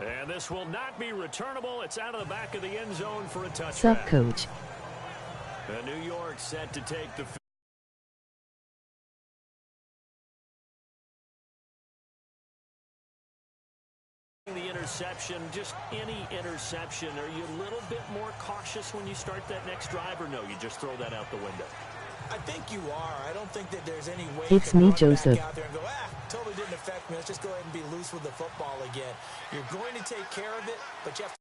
And this will not be returnable. It's out of the back of the end zone for a touchback. Sup, coach? New York set to take the interception, just any interception. Are you a little bit more cautious when you start that next drive, or no, you just throw that out the window? I think you are. I don't think that there's any way it's you can me, run Joseph. back out there and go, totally didn't affect me. Let's just go ahead and be loose with the football again. You're going to take care of it, but you have to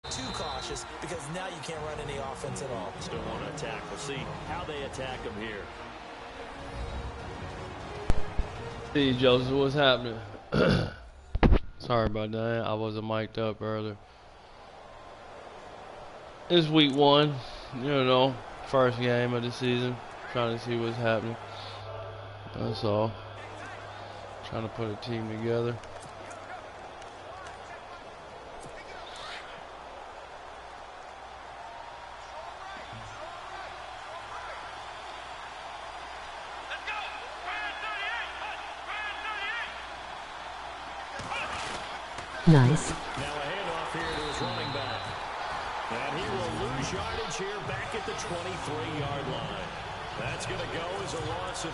be too cautious because now you can't run any offense at all. Still want to attack. We'll see how they attack them here. See, Joseph, what's happening? Sorry about that. I wasn't mic'd up earlier. It's week 1, you know, first game of the season. Trying to see what's happening. That's all. Trying to put a team together. Nice. Now a handoff here to his running back. And he will lose yardage here back at the 23-yard line. That's going to go as a loss of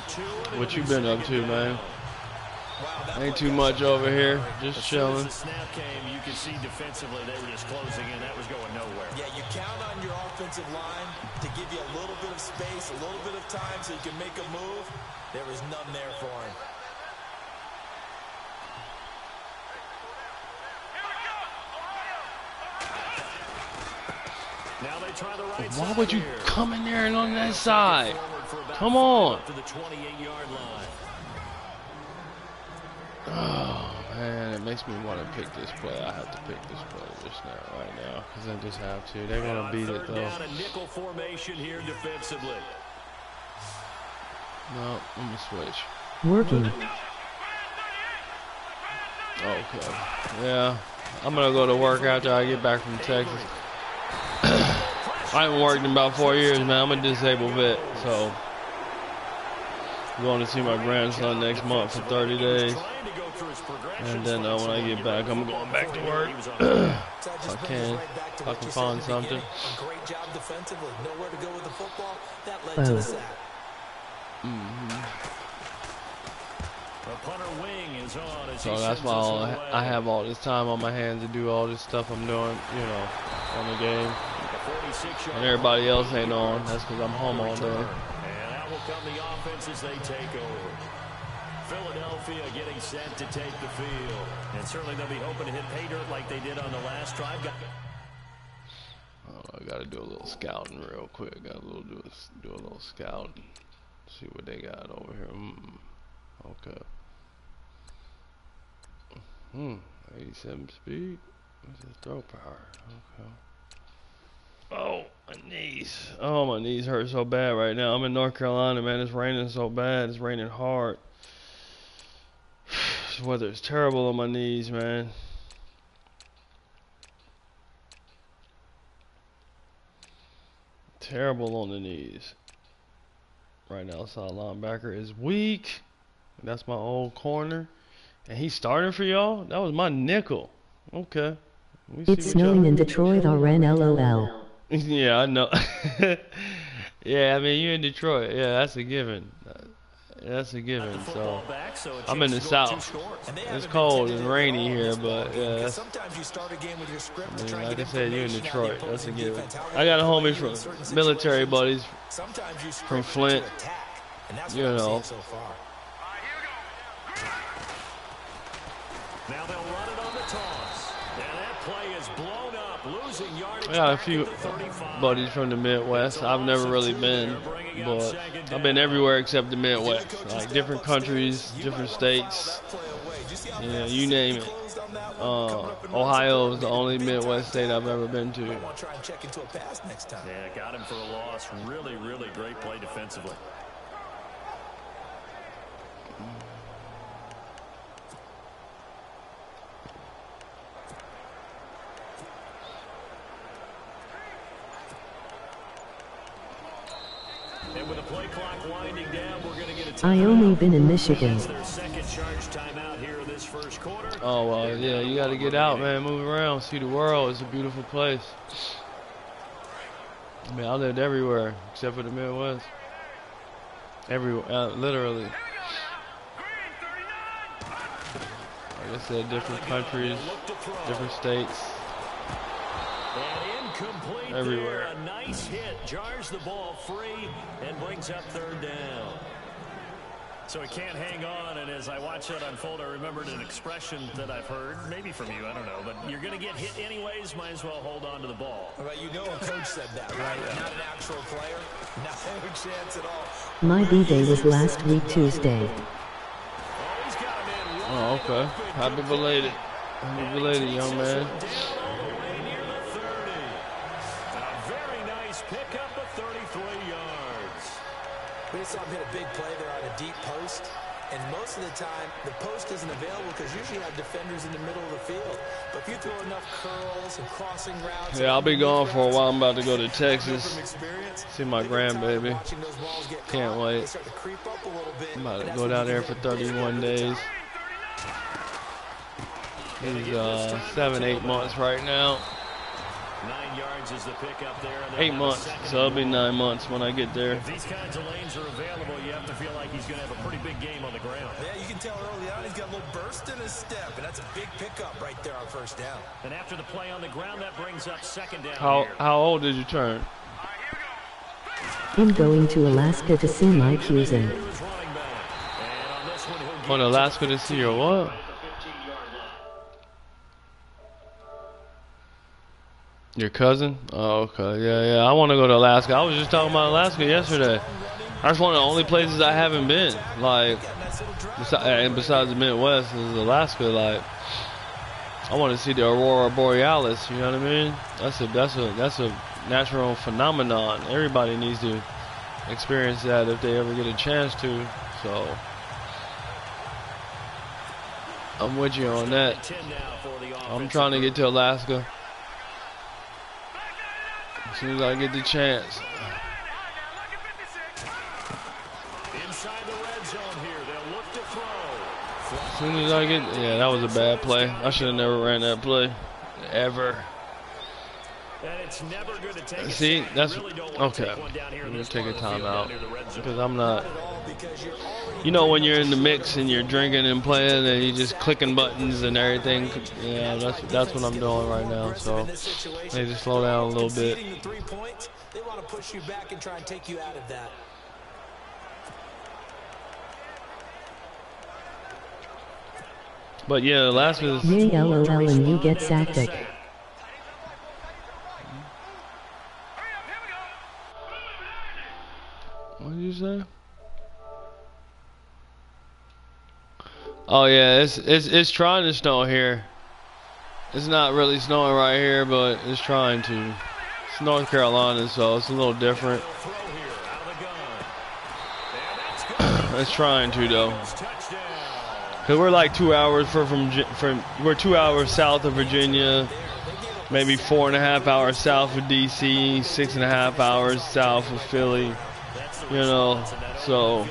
2. What you been up to, man? Ain't too much over here. Just chilling. As the snap came, you could see defensively they were just closing in. That was going nowhere. Yeah, you count on your offensive line to give you a little bit of space, a little bit of time so you can make a move. There was none there for him. Now they try the right Why side would you here. come in there and on that side? Come on. To the 28-yard line. Oh, man, it makes me want to pick this play. I have to pick this play just now, right now, because I just have to. They're going to beat it, though. Down a nickel formation here defensively. No, let me switch. Working. Okay. Yeah, I'm going to go to work after I get back from Texas. I haven't worked in about 4 years, man. I'm a disabled vet, so I'm going to see my grandson next month for 30 days. And then when I get back, I'm going back to work. If I can find something. Great job defensively. Nowhere to go with the football. That led to the sack. The punter wing is on. So that's why I have all this time on my hands to do all this stuff I'm doing, you know, on the game. And everybody else ain't on. That's because I'm home all day. And out will come the offense as they take over. Philadelphia getting set to take the field. And certainly they'll be hoping to hit pay dirt like they did on the last drive. I got to do a little scouting real quick. Got to do a little scouting. See what they got over here. Okay. 87 speed. What's the throw power? Okay. Oh, my knees. Oh, my knees hurt so bad right now. I'm in North Carolina, man. It's raining so bad. It's raining hard. This weather is terrible on my knees, man. Terrible on the knees. Right now, outside linebacker is weak. That's my old corner. And he's starting for y'all? That was my nickel. Okay. It's snowing in Detroit, RN LOL. Yeah, I know. Yeah, I mean, you're in Detroit. Yeah, that's a given. That's a given. So I'm in the South. It's cold and rainy here, but yeah. I mean, like I said, you're in Detroit. That's a given. I got homies from military buddies from Flint. You know. Now they'll run it on the toss. And that play is blown up, losing yardage. I got a few buddies from the Midwest. I've never really been, but I've been everywhere except the Midwest. Like different countries, different states. Yeah, you name it. Ohio is the only Midwest state I've ever been to. Yeah, got him for a loss. Really, really great play defensively. And with the play clock winding down, we're going to get a I only been in Michigan. their second charge timeout here this first quarter. Oh, well, yeah, you got to get out, man. Move around, see the world. It's a beautiful place. I mean, I lived everywhere except for the Midwest. Everywhere, literally. Like I said, different countries, different states. And incomplete Everywhere. there. A nice hit. Jars the ball free and brings up third down. So he can't hang on, and as I watch that unfold, I remembered an expression that I've heard, maybe from you, I don't know, but you're going to get hit anyways, might as well hold on to the ball. Well, you know a coach said that, right? Not an actual player. Not a chance at all. My B-Day was last week Tuesday. He's got him in Oh, wide okay. open. Happy belated. Happy belated, young man. Down all the way near the 30. A very nice pickup of 33 yards. We just saw him hit a big play there on a deep post. And most of the time, the post isn't available because usually you have defenders in the middle of the field. But if you throw enough curls and crossing routes... Yeah, I'll be gone for a while. I'm about to go to Texas. From experience, See my grandbaby. watching those balls get Can't caught, wait. they start to creep up a little bit, I'm about and to that's go when down you there can for get 31 days. He's 7, 8 months right now. 9 yards is the pickup there. And 8 months, so it'll be 9 months when I get there. If these kinds of lanes are available, you have to feel like he's going to have a pretty big game on the ground. Yeah, you can tell early on he's got a little burst in his step, and that's a big pickup right there on first down. And after the play on the ground, that brings up second down here. How old did you turn? I'm going to Alaska to see my cousin. He was running back. And on this one, he'll get On Alaska to see your what? Your cousin? Oh, okay. Yeah. I want to go to Alaska. I was just talking about Alaska yesterday. That's one of the only places I haven't been. Like, besides the Midwest, is Alaska. Like, I want to see the Aurora Borealis. You know what I mean? That's a natural phenomenon. Everybody needs to experience that if they ever get a chance to. So, I'm with you on that. 10 now for the I'm offensive trying to group. get to Alaska as soon as I get the chance. Inside the red zone here. They'll look to throw. As soon as I get, yeah, that was a bad play. I should have never ran that play, ever. And it's never good to take a See, sack. that's You really don't want to okay. take one down here in I'm gonna this take a part of the field, timeout down near the red zone. because I'm not. Not at all, because you're already You know, when you're in the mix and you're drinking and playing and you're just clicking buttons and everything. Yeah, that's what I'm doing right now. So I need to slow down a little bit. conceding the 3 points, they want to push you back and try and take you out of that. But yeah, Alaska's. Yay LOL and you get sacked. What did you say? Oh yeah, it's trying to snow here. It's not really snowing right here, but it's trying to. It's North Carolina, so it's a little different. Throw here out of the gun. And that's good. It's trying to though, Touchdown. cause we're like 2 hours from we're 2 hours south of Virginia, maybe 4.5 hours south of DC, 6.5 hours south of Philly. You know, so.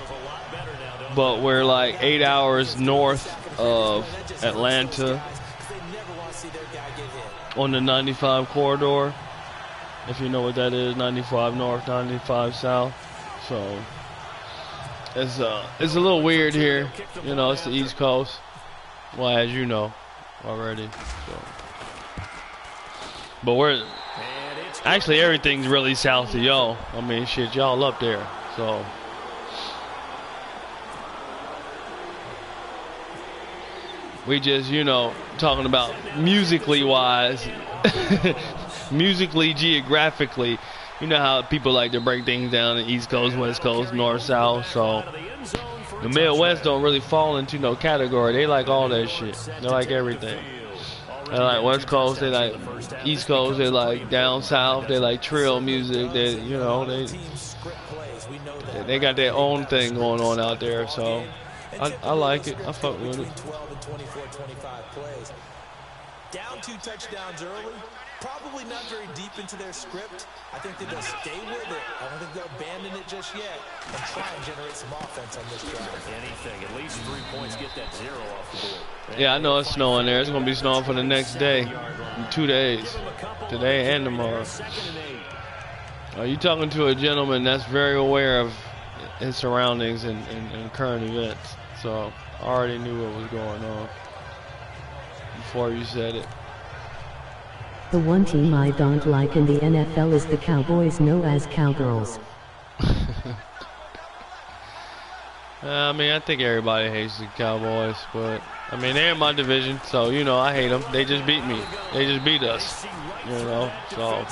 But we're like 8 hours north of Atlanta on the 95 corridor, if you know what that is, 95 north, 95 south. So it's a little weird here. You know, it's the East Coast. Well, as you know already. So. But we're actually everything's really south of y'all. I mean, shit, y'all up there. So. We just, you know, talking about musically wise, musically, geographically. You know how people like to break things down in East Coast, West Coast, North, South. So the Midwest don't really fall into no category. They like all that shit. They like everything. They like West Coast. They like East Coast. They like down South. They like trill music. They, you know, they got their own thing going on out there. So. I like it. I fuck with it. 12 and 24, 25 plays. Down 2 touchdowns early, Probably not very deep into their script. I think that they'll stay with it. I don't think they'll abandon it just yet and try and generate some offense on this drive. Anything, at least 3 points, get that 0 off the board. Yeah, I know it's snowing there. It's going to be snowing for the next day, in 2 days, today and tomorrow. Are you talking to a gentleman that's very aware of his surroundings and current events? So I already knew what was going on before you said it. The one team I don't like in the NFL is the Cowboys, known as Cowgirls. I mean, I think everybody hates the Cowboys, but I mean, they're in my division, so you know, I hate them. They just beat me. They just beat us, you know. So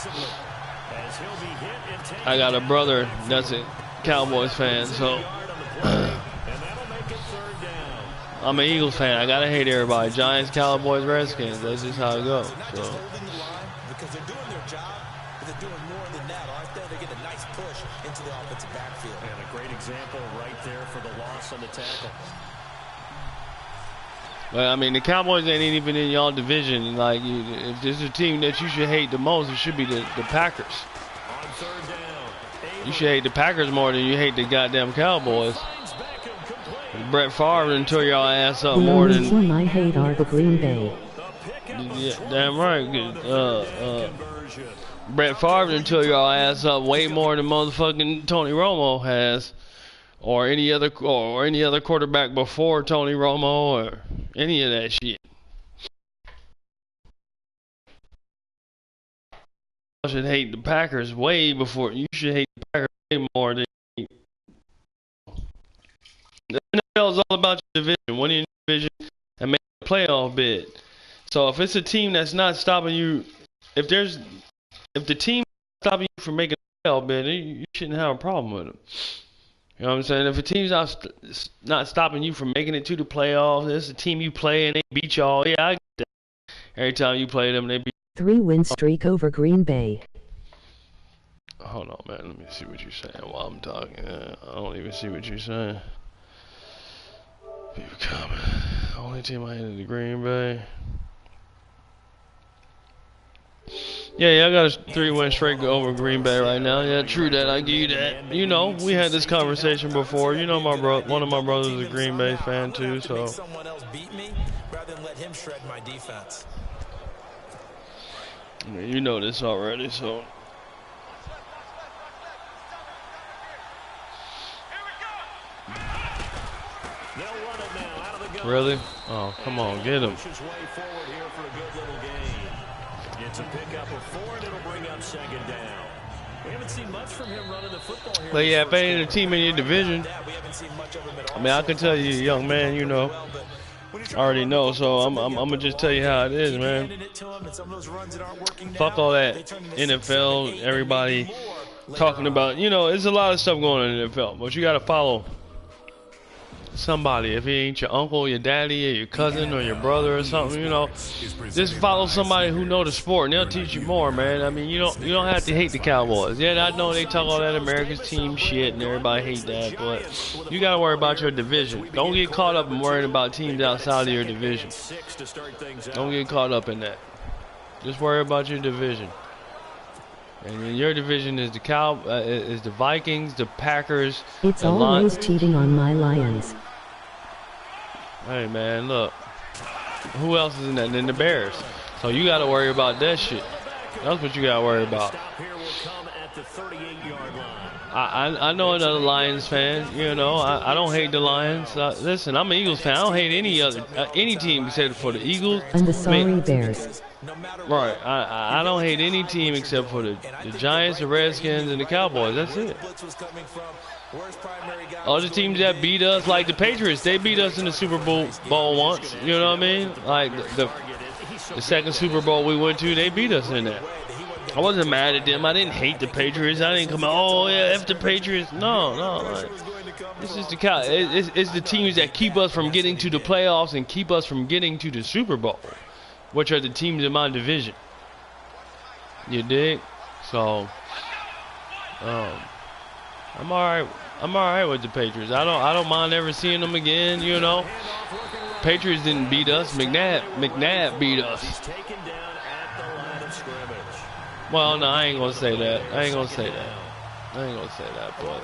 I got a brother that's a Cowboys fan, so I'm an Eagles fan. I gotta hate everybody. Giants, Cowboys, Redskins. That's just how it goes. So. Because they're doing their job, but they're doing more than that, aren't they? They get a nice push into the offensive backfield. And a great example right there for the loss on the tackle. Well, I mean, the Cowboys ain't even in y'all division. Like, if there's a team that you should hate the most, it should be the Packers. On 3rd down. You should hate the Packers more than you hate the goddamn Cowboys. Brett Favre done tore y'all ass up more than. The only team I hate are the Green Bay. Yeah, damn right. Brett Favre done tore y'all ass up way more than motherfucking Tony Romo has, or any other quarterback before Tony Romo, or any of that shit. You should hate the Packers way before. You should hate the Packers way more than. The NFL is all about your division, winning your division, and making a playoff bid. So if it's a team that's not stopping you, if the team is stopping you from making a playoff bid, you shouldn't have a problem with them. You know what I'm saying? If a team's not stopping you from making it to the playoffs, it's a team you play and they beat y'all. Yeah, I get that. Every time you play them, they beat. 3-win streak over Green Bay. Hold on, man. Let me see what you're saying while I'm talking. I don't even see what you're saying. People coming. Only team I hated the Green Bay. Yeah, I got a 3-win streak over Green Bay right now. Yeah, true that. I give you that. You know, we had this conversation before. You know, one of my brothers is a Green Bay fan too, so. Someone else beat me rather than let him shred my defense. You know this already, so. Really? Oh, come on, get him. It's a pickup of 4, and it'll bring up 2nd down. We haven't seen much from him running the football here. But yeah, if it ain't a team in your division, I mean, I can tell you, young man, you know, I already know, so I'm gonna just tell you how it is, man. Fuck all that NFL, everybody talking about, you know, there's a lot of stuff going on in the NFL, but you gotta follow somebody. If it ain't your uncle, your daddy, or your cousin, or your brother, or something, you know, just follow somebody who know the sport, and they'll teach you more, man. I mean, you don't have to hate the Cowboys. Yeah, I know they talk all that America's team shit, and everybody hate that, but you gotta worry about your division. Don't get caught up in worrying about teams outside of your division. Don't get caught up in that. Just worry about your division. And in your division is the Vikings, the Packers. It's always cheating on my Lions. Hey man, look. Who else is in that? Then the Bears. So you got to worry about that shit. That's what you got to worry about. I know another Lions fan. You know, I don't hate the Lions. Listen, I'm an Eagles fan. I don't hate any team except for the Eagles. And the sorry Bears. Right. I don't hate any team except for the Giants, the Redskins, and the Cowboys. That's it. Other teams that beat us, like the Patriots, they beat us in the Super Bowl once. You know what I mean? Like the second Super Bowl we went to, they beat us in that. I wasn't mad at them. I didn't hate the Patriots. I didn't come out, oh yeah, F the Patriots. No. Like, it's just it's the teams that keep us from getting to the playoffs and keep us from getting to the Super Bowl, which are the teams in my division. You dig? So, I'm all right with the Patriots. I don't mind ever seeing them again. You know, Patriots didn't beat us. McNabb beat us. Well, no, I ain't gonna say that. I ain't gonna say that. But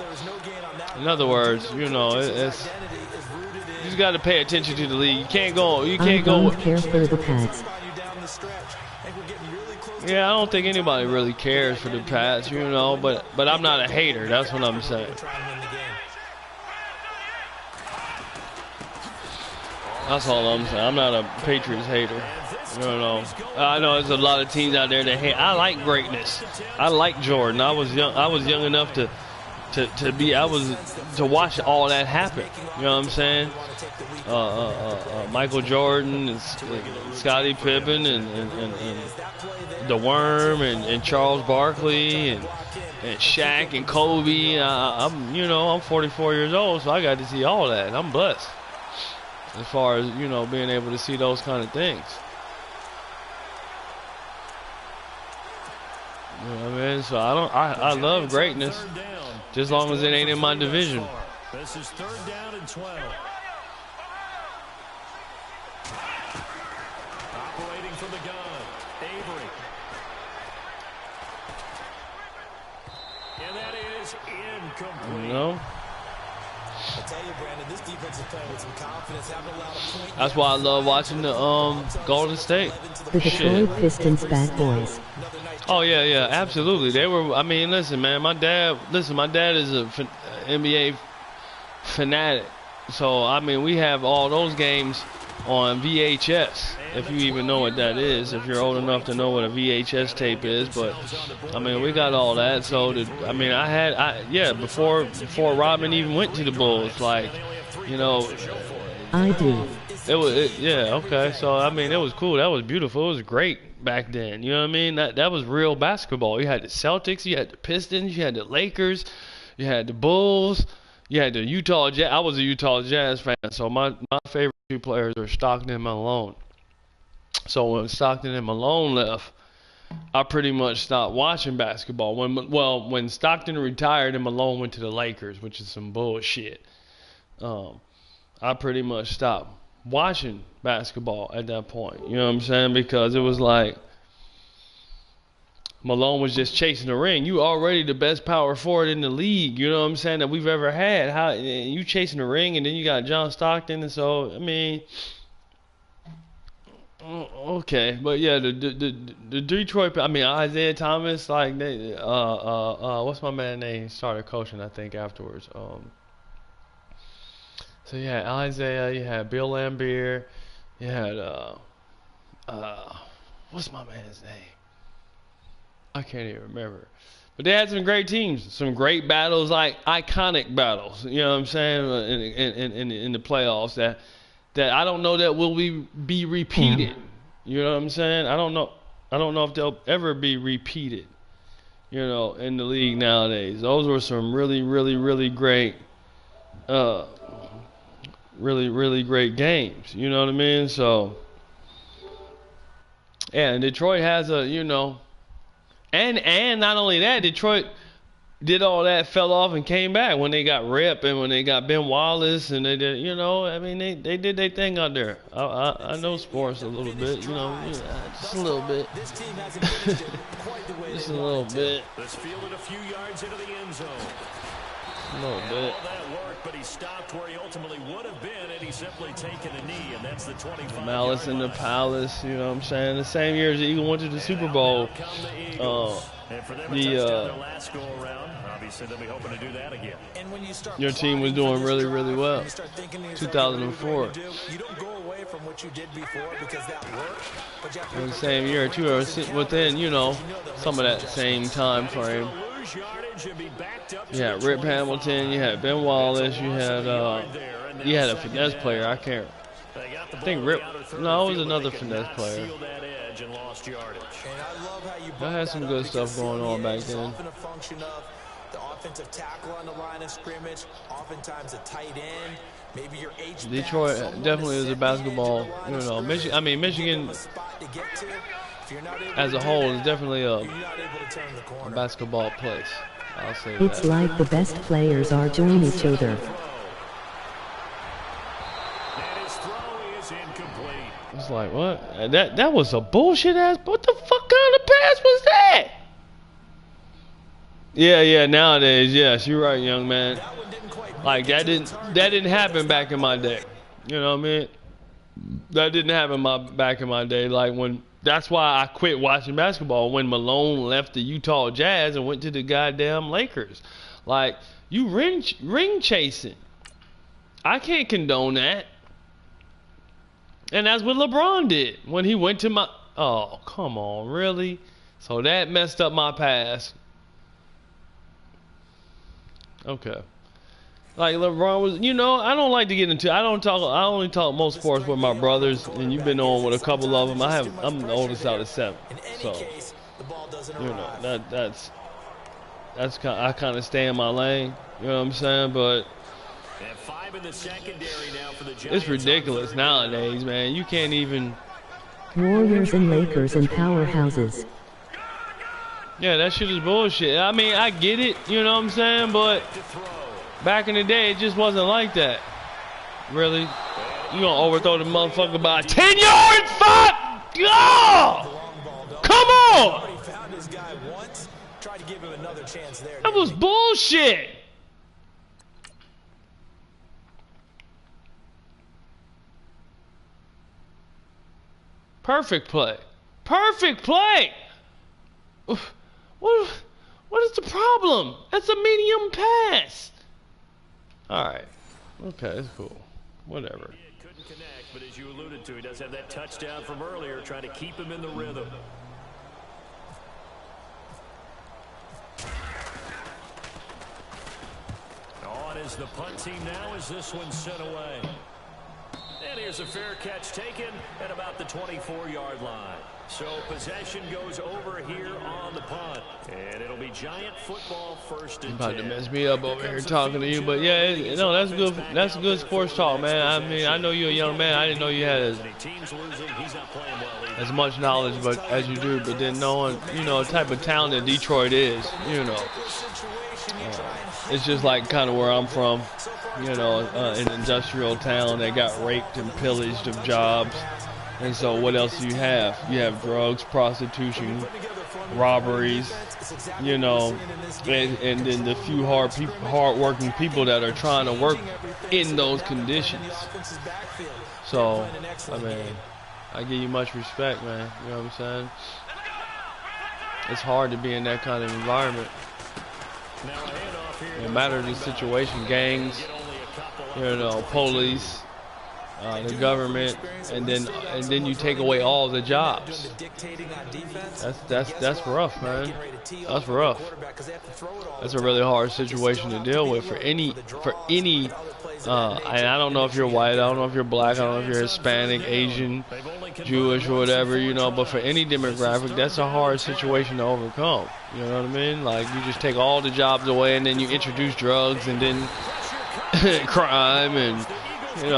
in other words, you know, it's you just got to pay attention to the league. You can't go. You can't go. Care for the Pats. Yeah, I don't think anybody really cares for the Pats, you know. But I'm not a hater. That's what I'm saying. That's all I'm saying. I'm not a Patriots hater. You know, I know there's a lot of teams out there that hate. I like greatness. I like Jordan. I was young enough to watch all that happen. You know what I'm saying? Michael Jordan and Scottie Pippen and the Worm and Charles Barkley and Shaq and Kobe. I'm 44 years old, so I got to see all that. And I'm blessed as far as, you know, being able to see those kind of things. You know what I mean? So I love greatness, just as long as it ain't in my division. This is 3rd down and 12. Operating from the gun, Avery. And that is incomplete. You know? I tell you, Brandon, this defense is playing with some confidence. Haven't allowed a point. That's why I love watching the Golden State. The Detroit Pistons bad boys. Oh yeah, absolutely. They were. I mean, listen, man. My dad is a NBA fanatic. So I mean, we have all those games on VHS. If you even know what that is, if you're old enough to know what a VHS tape is, but I mean, we got all that. So before Rodman even went to the Bulls, like, you know. I do. Okay. So I mean, it was cool. That was beautiful. It was great back then. You know what I mean? That was real basketball. You had the Celtics, you had the Pistons, you had the Lakers, you had the Bulls, you had the Utah Jazz. I was a Utah Jazz fan, so my favorite two players are Stockton and Malone. So when Stockton and Malone left, I pretty much stopped watching basketball. When Stockton retired and Malone went to the Lakers, which is some bullshit. I pretty much stopped watching basketball at that point. You know what I'm saying? Because it was like Malone was just chasing the ring. You already the best power forward in the league, you know what I'm saying, that we've ever had. How you chasing the ring, and then you got John Stockton, and so I mean, okay, but yeah, the Detroit. I mean, Isaiah Thomas, like they, what's my man name? Started coaching, I think, afterwards. So you had Isaiah, you had Bill Laimbeer, you had what's my man's name? I can't even remember. But they had some great teams, some great battles, like iconic battles. You know what I'm saying? In the playoffs that I don't know that will be repeated. You know what I'm saying? I don't know if they'll ever be repeated. You know, in the league nowadays, those were some really, really, really great. Really, really great games. You know what I mean? So, yeah, and Detroit has a, you know, and not only that, Detroit did all that, fell off, and came back when they got Rip and when they got Ben Wallace, and they did, you know, I mean, they did their thing out there. I know sports a little bit, you know, just a little bit. Just a little bit. This fielded a few yards into the end zone. A little bit. All that work, but he stopped where he ultimately would have been, and he's simply taken a knee, and that's the 25. Malice in the Palace, you know what I'm saying? The same year as the Eagles went to the Super Bowl. Your team was doing really, really well. 2004. You don't go away from what you did before because that worked. But you have to In the same year, too, or within, you know, some of that same time frame. You had Rip Hamilton, you had Ben Wallace, you had a finesse player. I think Rip. No, it was another finesse player. I had some good stuff going on back then. The offensive tackle on the line of scrimmage, oftentimes a tight end, maybe your H. Detroit definitely is a basketball, you know. Michigan as a whole is definitely a basketball place. I'll say that. It's like the best players are joining each other. It's like, what? That was a bullshit ass. What the fuck kind of pass was that? Yeah. Nowadays, yes, you're right, young man. Like that didn't happen back in my day. You know what I mean? That didn't happen back in my day. Like when that's why I quit watching basketball when Malone left the Utah Jazz and went to the goddamn Lakers. Like you ring chasing. I can't condone that. And that's what LeBron did when he went to my. Oh, come on, really? So that messed up my past. Okay. Like LeBron was, I don't like to get into. I only talk most sports with my brothers, and you've been on with a couple of them. I'm the oldest out of 7, so that's kind. I kind of stay in my lane. You know what I'm saying? But it's ridiculous nowadays, man. You can't even. Warriors and Lakers and powerhouses. Yeah, that shit is bullshit. I mean, I get it. You know what I'm saying? But back in the day, it just wasn't like that. Really? You gonna overthrow the motherfucker by 10 yards? Fuck! Oh! Come on! That was bullshit! Perfect play. Perfect play! What is the problem? That's a medium pass. Alright. Okay, that's cool. Whatever. Couldn't connect, but as you alluded to, he does have that touchdown from earlier, trying to keep him in the rhythm. On is the punt team now as this one's sent away. And here's a fair catch taken at about the 24-yard line. So possession goes over here on the punt. And it'll be Giant football first and 10. You're about to mess me up over here talking to you, but yeah, that's good. That's good sports talk, man. I mean, I know you're a young man. I didn't know you had as much knowledge as you do, but then knowing, the type of town that Detroit is, it's just like kind of where I'm from, an industrial town that got raped and pillaged of jobs. And so what else do you have? You have drugs, prostitution, robberies, and then the few hard-working people that are trying to work in those conditions. So, I mean, I give you much respect, man. You know what I'm saying? It's hard to be in that kind of environment. No matter the situation, gangs, police, the government, and then you take away all the jobs. That's rough, man. That's rough. That's a really hard situation to deal with for any. And I don't know if you're white, I don't know if you're black, I don't know if you're Hispanic, Asian, Jewish, or whatever, but for any demographic, that's a hard situation to overcome. You know what I mean? Like, you just take all the jobs away, and then you introduce drugs, and then crime, and you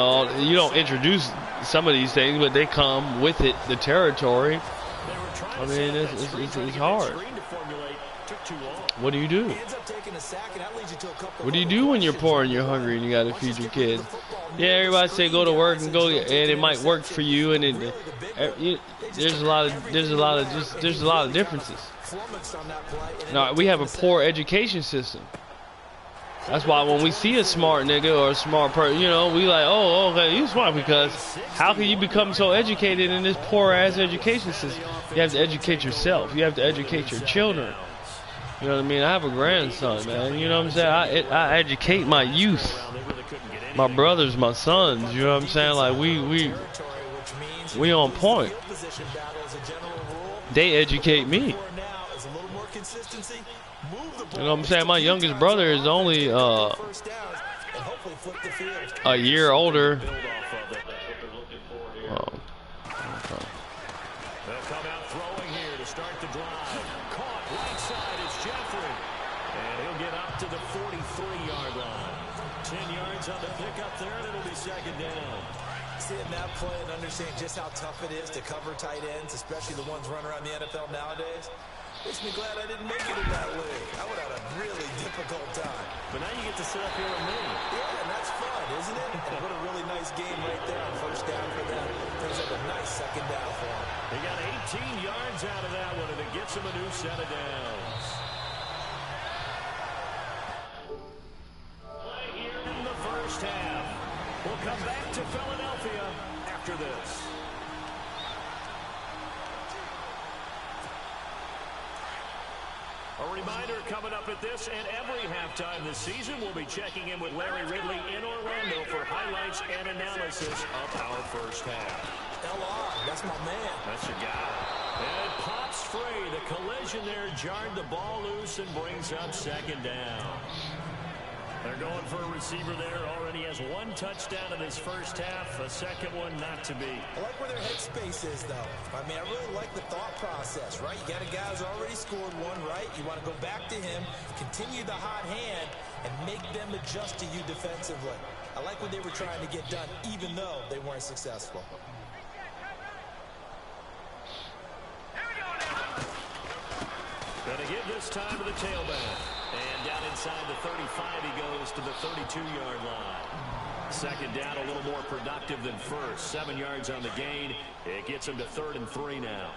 don't introduce some of these things, but they come with it, the territory. I mean, it's hard. What do you do? What do you do when you're poor and you're hungry and you got to feed your kids? Yeah, everybody say go to work and go, and it might work for you, and there's a lot of differences. Now, we have a poor education system. That's why when we see a smart nigga or a smart person, we like, oh, okay, you smart, because how can you become so educated in this poor-ass education system? You have to educate yourself. You have to educate your children. You know what I mean? I have a grandson, man. You know what I'm saying? I educate my youth, my brothers, my sons. You know what I'm saying? Like, we on point. They educate me. You know what I'm saying? My youngest brother is only a year older. Oh, okay. They'll come out throwing here to start the drive. Caught right side is Jeffrey. And he'll get up to the 43-yard line. 10 yards on the pickup there, and it'll be second down. Seeing that play and understanding just how tough it is to cover tight ends, especially the ones running around the NFL nowadays, makes me glad I didn't make it in that league. I would have had a really difficult time. But now you get to sit up here with me. Yeah, and that's fun, isn't it? And what a really nice game right there on first down for them. Brings up a nice second down for them. They got 18 yards out of that one, and it gets them a new set of downs. We'll come back to Philadelphia after this. A reminder coming up at this and every halftime this season, we'll be checking in with Larry Ridley in Orlando for highlights and analysis of our first half. LR, that's my man. That's your guy. And it pops free. The collision there jarred the ball loose and brings up second down. They're going for a receiver there. Already has one touchdown in his first half. A second one not to be. I like where their headspace is, though. I mean, I really like the thought process, right? You got a guy who's already scored one, right? You want to go back to him, continue the hot hand, and make them adjust to you defensively. I like what they were trying to get done, even though they weren't successful. Gonna give this time to the tailback. And down inside the 35, he goes to the 32-yard line. Second down, a little more productive than first. 7 yards on the gain. It gets him to 3rd and 3 now.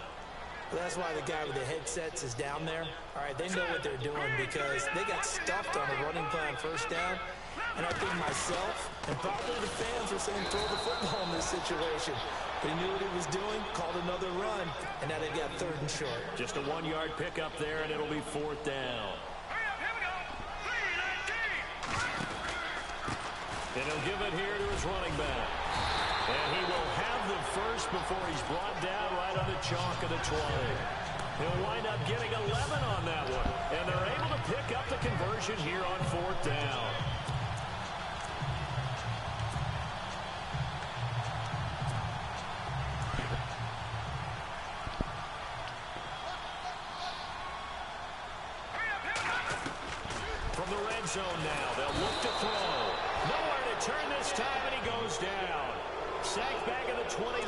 Well, that's why the guy with the headsets is down there. All right, they know what they're doing because they got stuffed on a running play on first down. And I think myself and probably the fans were saying throw the football in this situation. But he knew what he was doing, called another run, and now they've got 3rd and short. Just a 1-yard pickup there, and it'll be 4th down. And he'll give it here to his running back. And he will have the first before he's brought down right on the chalk of the 20. He'll wind up getting 11 on that one. And they're able to pick up the conversion here on 4th down. From the red zone now, they'll look to throw. Nowhere to turn this time, and he goes down. Sacked back at the 29.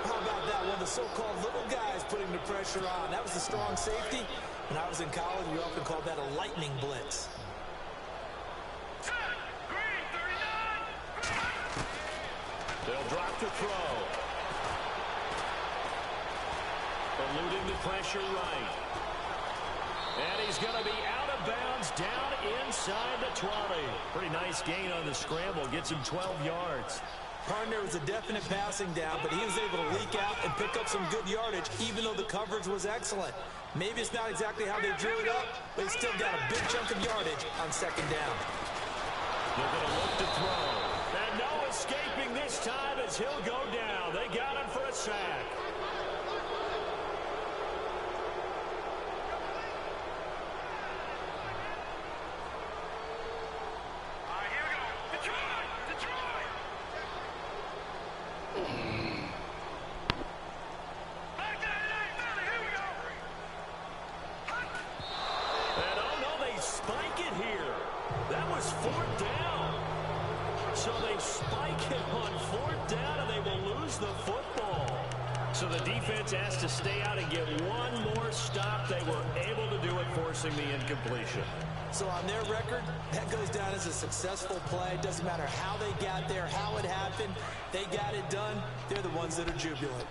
How about that? One of the so-called little guys putting the pressure on. That was the strong safety. When I was in college, we often called that a lightning blitz. They'll drop to throw. Eluding the pressure right. And he's going to be out of bounds down inside the 20. Pretty nice gain on the scramble. Gets him 12 yards. Partner was a definite passing down, but he was able to leak out and pick up some good yardage, even though the coverage was excellent. Maybe it's not exactly how they drew it up, but he still got a big chunk of yardage on second down. They're going to look to throw. And no escaping this time as he'll go down. They got him for a sack. So the defense has to stay out and get one more stop. They were able to do it, forcing the incompletion. So on their record, that goes down as a successful play. Doesn't matter how they got there, how it happened. They got it done. They're the ones that are jubilant.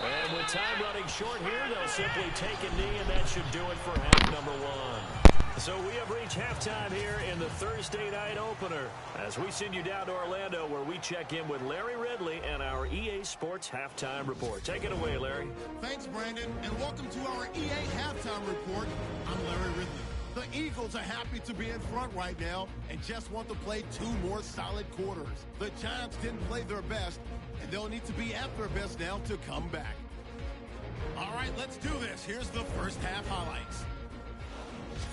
And with time running short here, they'll simply take a knee, and that should do it for half number 1. So we have reached halftime here in the Thursday night opener as we send you down to Orlando where we check in with Larry Ridley and our EA Sports Halftime Report. Take it away, Larry. Thanks, Brandon, and welcome to our EA Halftime Report. I'm Larry Ridley. The Eagles are happy to be in front right now and just want to play 2 more solid quarters. The Giants didn't play their best, and they'll need to be at their best now to come back. All right, let's do this. Here's the first half highlights.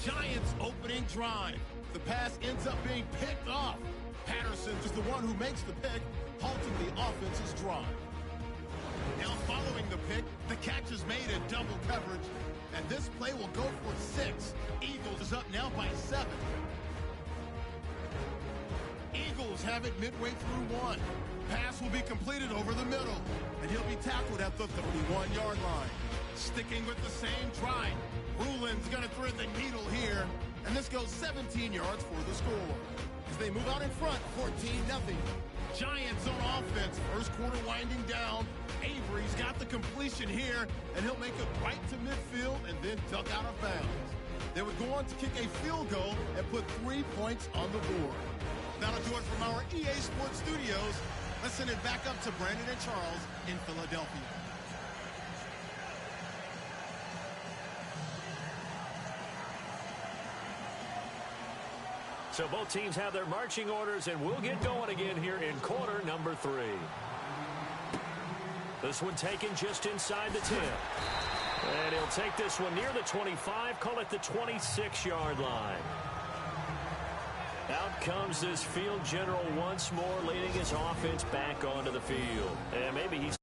Giants opening drive. The pass ends up being picked off. Patterson is the one who makes the pick, halting the offense's drive. Now following the pick, the catch is made in double coverage, and this play will go for 6. Eagles is up now by 7. Eagles have it midway through 1. Pass will be completed over the middle, and he'll be tackled at the 31-yard line. Sticking with the same drive, Rulin's going to thread the needle here, and this goes 17 yards for the score. As they move out in front, 14-0. Giants on offense, first quarter winding down. Avery's got the complete completion here, and he'll make it right to midfield and then duck out of bounds. They would go on to kick a field goal and put 3 points on the board. That'll do it from our EA Sports Studios. Let's send it back up to Brandon and Charles in Philadelphia. So both teams have their marching orders, and we'll get going again here in quarter number 3. This one taken just inside the 10. And he'll take this one near the 25, call it the 26-yard line. Out comes this field general once more, leading his offense back onto the field. And maybe he's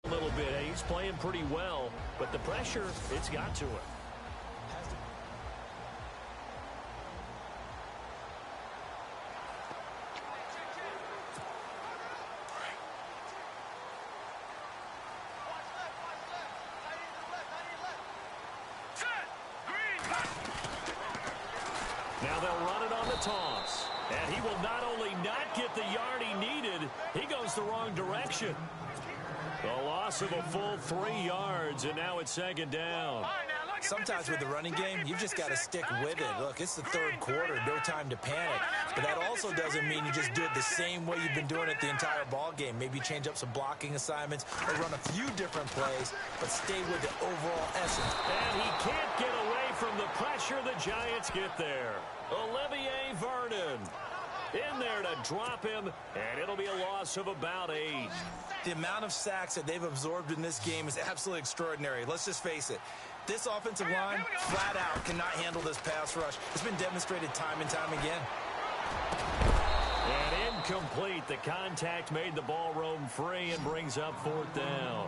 a little bit. He's playing pretty well, but the pressure, it's got to him. Now they'll run it on the toss. And he will not only not get the yard he needed, he goes the wrong direction. A loss of a full 3 yards, and now it's second down. Sometimes with the running game, you've just got to stick with it. Look, it's the third quarter, no time to panic. But that also doesn't mean you just do it the same way you've been doing it the entire ball game. Maybe change up some blocking assignments or run a few different plays, but stay with the overall essence. And he can't get away from the pressure. The Giants get there. Olivier Vernon in there to drop him, and it'll be a loss of about 8. The amount of sacks that they've absorbed in this game is absolutely extraordinary. Let's just face it. This offensive line, flat out, cannot handle this pass rush. It's been demonstrated time and time again. And incomplete. The contact made the ball roam free and brings up 4th down.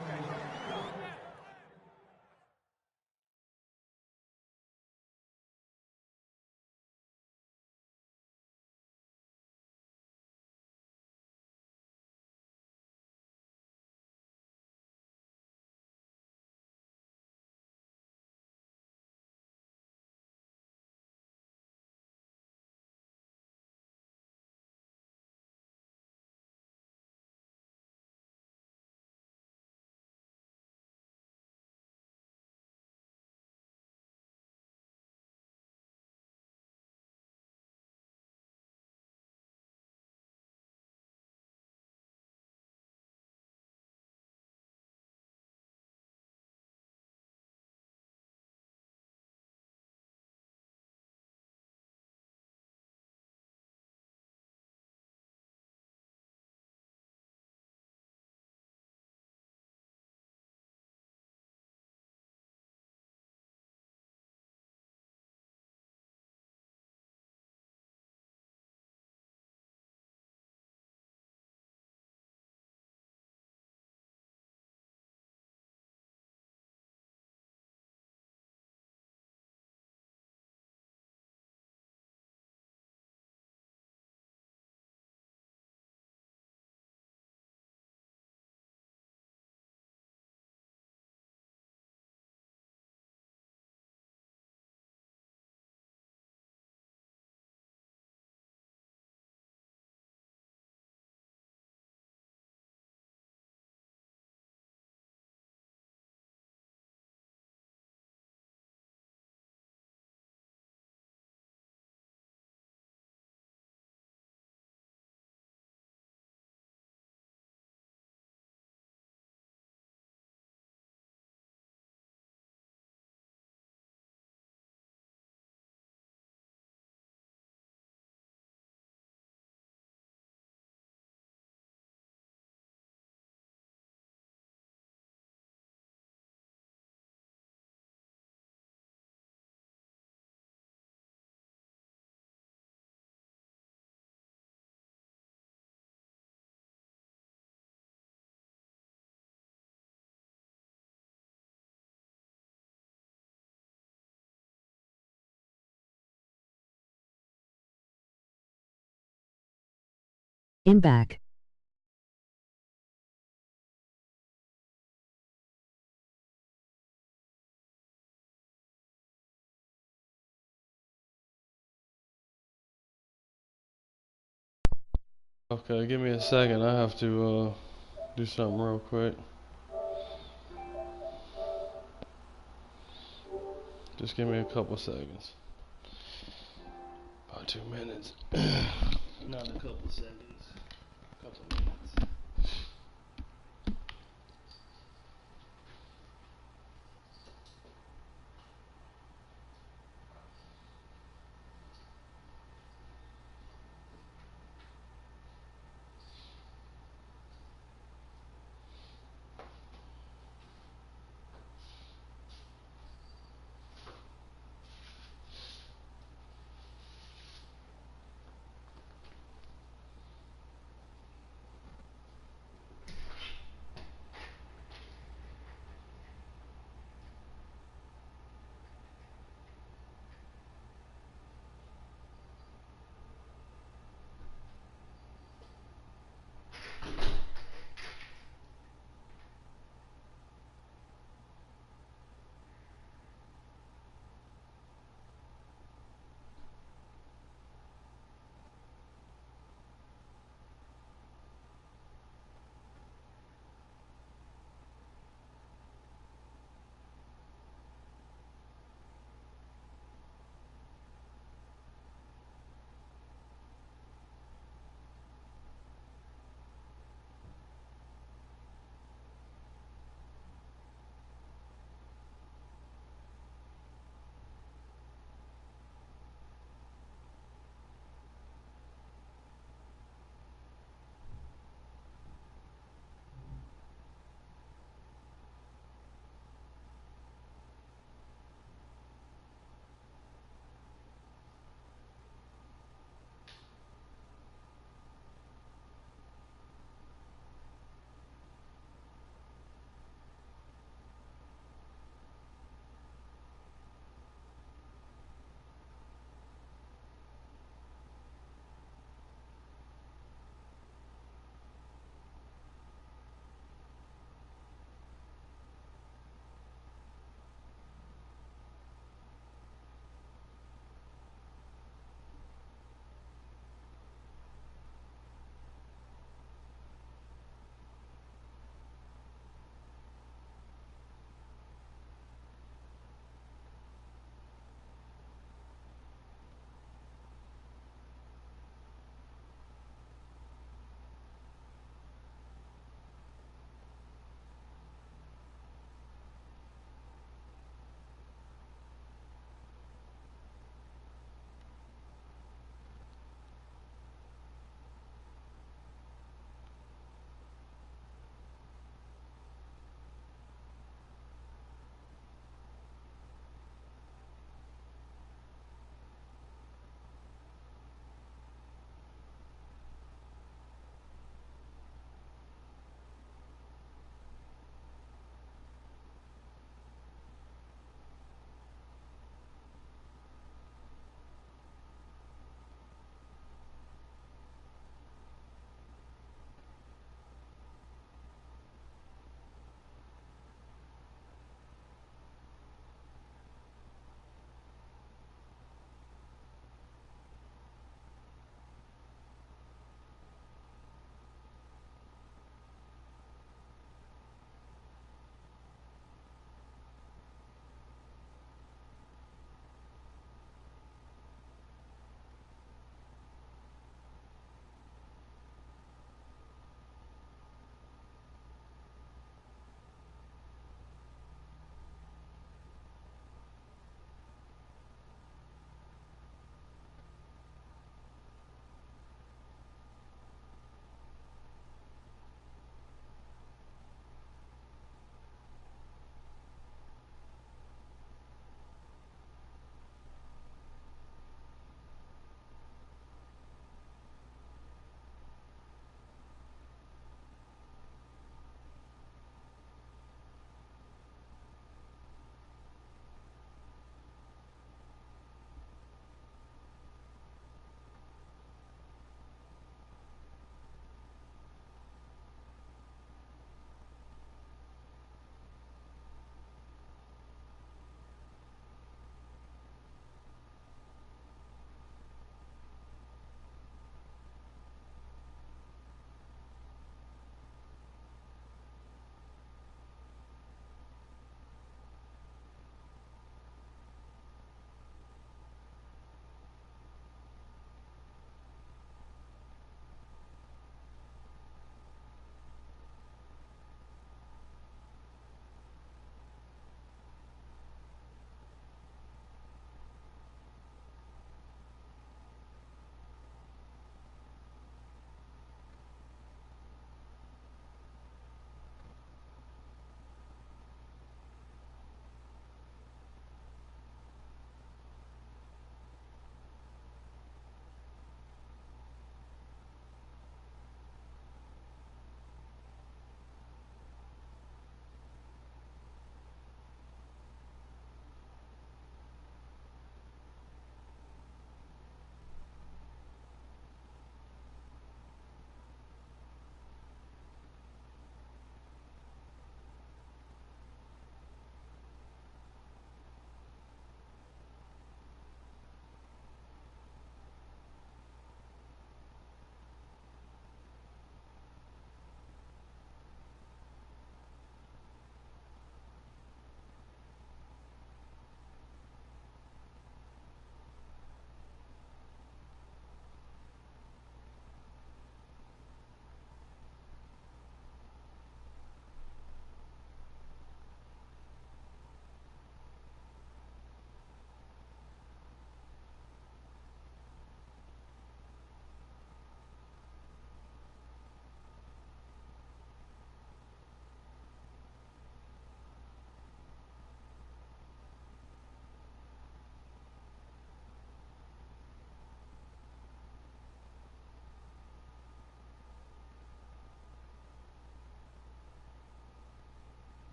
In back. Okay, give me a second. I have to do something real quick. Just give me a couple seconds. About 2 minutes. Not a couple seconds. A couple minutes.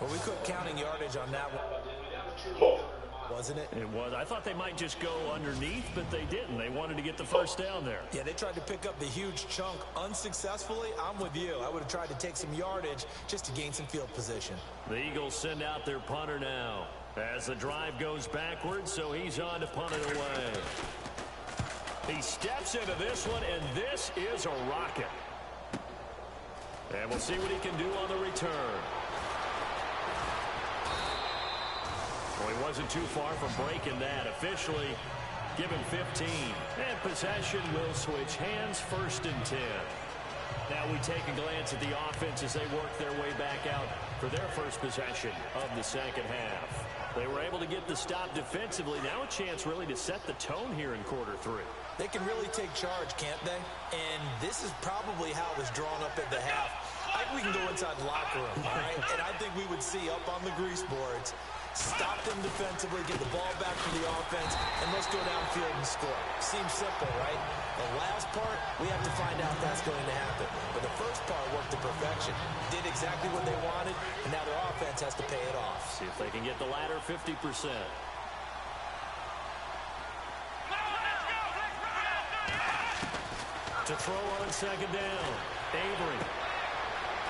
Well, we quit counting yardage on that one, wasn't it? It was. I thought they might just go underneath, but they didn't. They wanted to get the first down there. Yeah, they tried to pick up the huge chunk unsuccessfully. I'm with you. I would have tried to take some yardage just to gain some field position. The Eagles send out their punter now as the drive goes backwards, so he's on to punt it away. He steps into this one, and this is a rocket. And we'll see what he can do on the return. Well, he wasn't too far from breaking that. Officially, give him 15. And possession will switch hands, 1st and 10. Now we take a glance at the offense as they work their way back out for their first possession of the second half. They were able to get the stop defensively. Now a chance really to set the tone here in quarter 3. They can really take charge, can't they? And this is probably how it was drawn up at the half. I think we can go inside the locker room, all right? And I think we would see up on the grease boards, stop them defensively, get the ball back to the offense, and let's go downfield and score. Seems simple, right? The last part, we have to find out if that's going to happen. But the first part worked to perfection. Did exactly what they wanted, and now their offense has to pay it off. See if they can get the latter 50%. To throw on second down, Avery.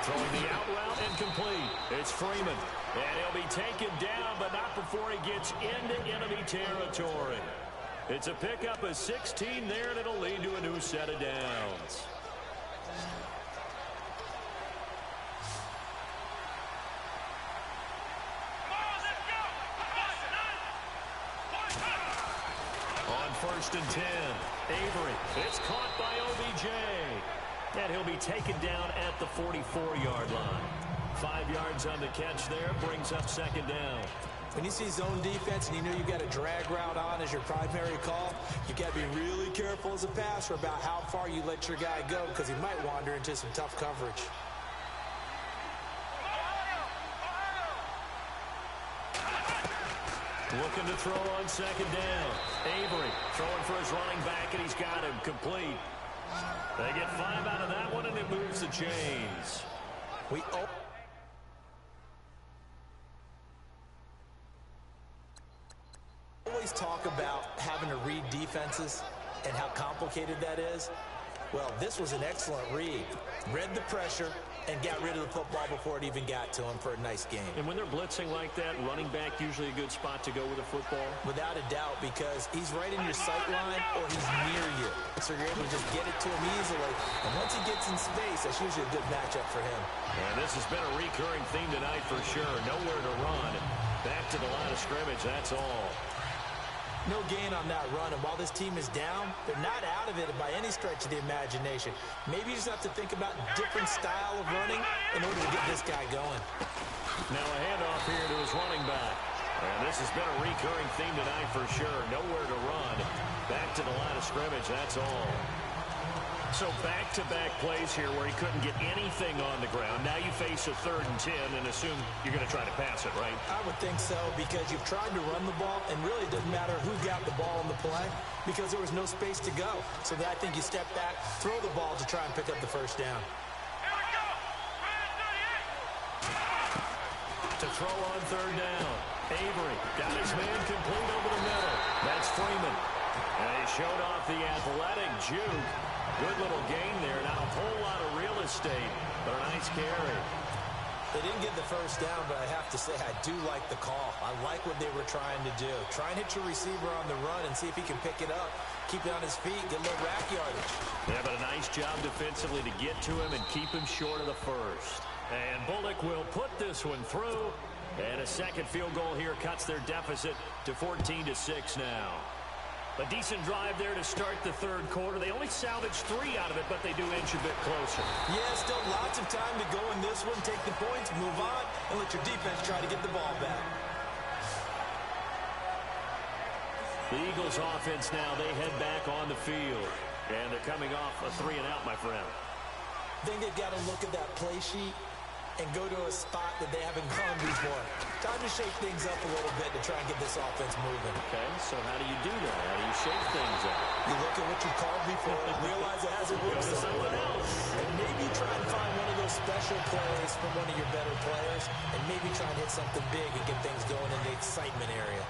Throwing the out route incomplete. It's Freeman. And he'll be taken down, but not before he gets into enemy territory. It's a pickup of 16 there, and it'll lead to a new set of downs. On 1st and 10, Avery. It's caught by OBJ. And he'll be taken down at the 44-yard line. 5 yards on the catch there, brings up second down. When you see zone defense and you know you've got a drag route on as your primary call, you've got to be really careful as a passer about how far you let your guy go because he might wander into some tough coverage. Looking to throw on second down. Avery throwing for his running back, and he's got him complete. They get 5 out of that one, and it moves the chains. We always talk about having to read defenses and how complicated that is. Well, this was an excellent read. Read the pressure and got rid of the football before it even got to him for a nice game. And when they're blitzing like that, running back usually a good spot to go with a football? Without a doubt, because he's right in your sight line or he's near you. So you're able to just get it to him easily. And once he gets in space, that's usually a good matchup for him. And this has been a recurring theme tonight for sure. Nowhere to run. Back to the line of scrimmage, that's all. No gain on that run, and while this team is down, they're not out of it by any stretch of the imagination. Maybe you just have to think about a different style of running in order to get this guy going. Now a handoff here to his running back. And this has been a recurring theme tonight for sure. Nowhere to run. Back to the line of scrimmage, that's all. So back-to-back plays here where he couldn't get anything on the ground. Now you face a 3rd and 10 and assume you're going to try to pass it, right? I would think so because you've tried to run the ball, and really it doesn't matter who got the ball in the play because there was no space to go. So I think you step back, throw the ball to try and pick up the first down. To throw on 3rd down. Avery got his man complete over the middle. That's Freeman. And he showed off the athletic juke. Good little gain there. Not a whole lot of real estate, but a nice carry. They didn't get the first down, but I have to say I do like the call. I like what they were trying to do. Try and hit your receiver on the run and see if he can pick it up. Keep it on his feet, get a little rack yardage. Yeah, but a nice job defensively to get to him and keep him short of the first. And Bullock will put this one through. And a second field goal here cuts their deficit to 14-6 now. A decent drive there to start the 3rd quarter. They only salvaged 3 out of it, but they do inch a bit closer. Yeah, still lots of time to go in this one. Take the points, move on, and let your defense try to get the ball back. The Eagles offense now, they head back on the field. And they're coming off a 3-and-out, my friend. I think they've got to look at that play sheet and go to a spot that they haven't gone before. Time to shake things up a little bit to try and get this offense moving. Okay, so how do you do that? How do you shake things up? You look at what you called before and realize it hasn't worked somewhere else. And maybe try and find one of those special special plays from one of your better players and maybe try and hit something big and get things going in the excitement area.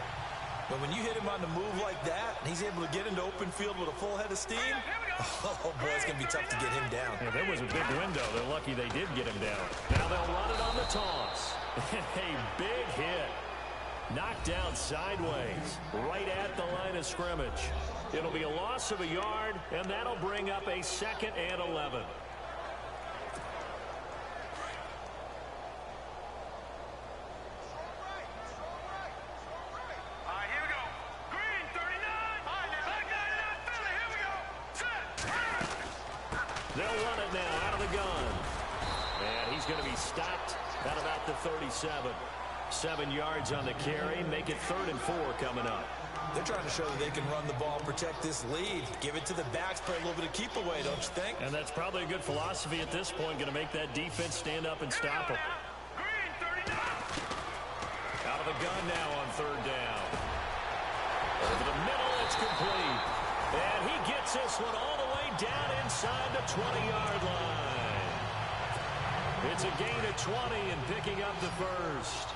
But when you hit him on the move like that, and he's able to get into open field with a full head of steam, oh, boy, it's going to be tough to get him down. Yeah, there was a big window. They're lucky they did get him down. Now they'll run it on the toss. A big hit. Knocked down sideways, right at the line of scrimmage. It'll be a loss of a yard, and that'll bring up a 2nd and 11. They'll run it now out of the gun. And he's going to be stopped at about the 37. 7 yards on the carry. Make it 3rd and 4 coming up. They're trying to show that they can run the ball, protect this lead. Give it to the backs, play a little bit of keep away, don't you think? And that's probably a good philosophy at this point. Going to make that defense stand up and stop them. Out of the gun now on 3rd down. Over the middle, it's complete. And he gets this one all the way down inside the 20-yard line. It's a gain of 20 and picking up the first.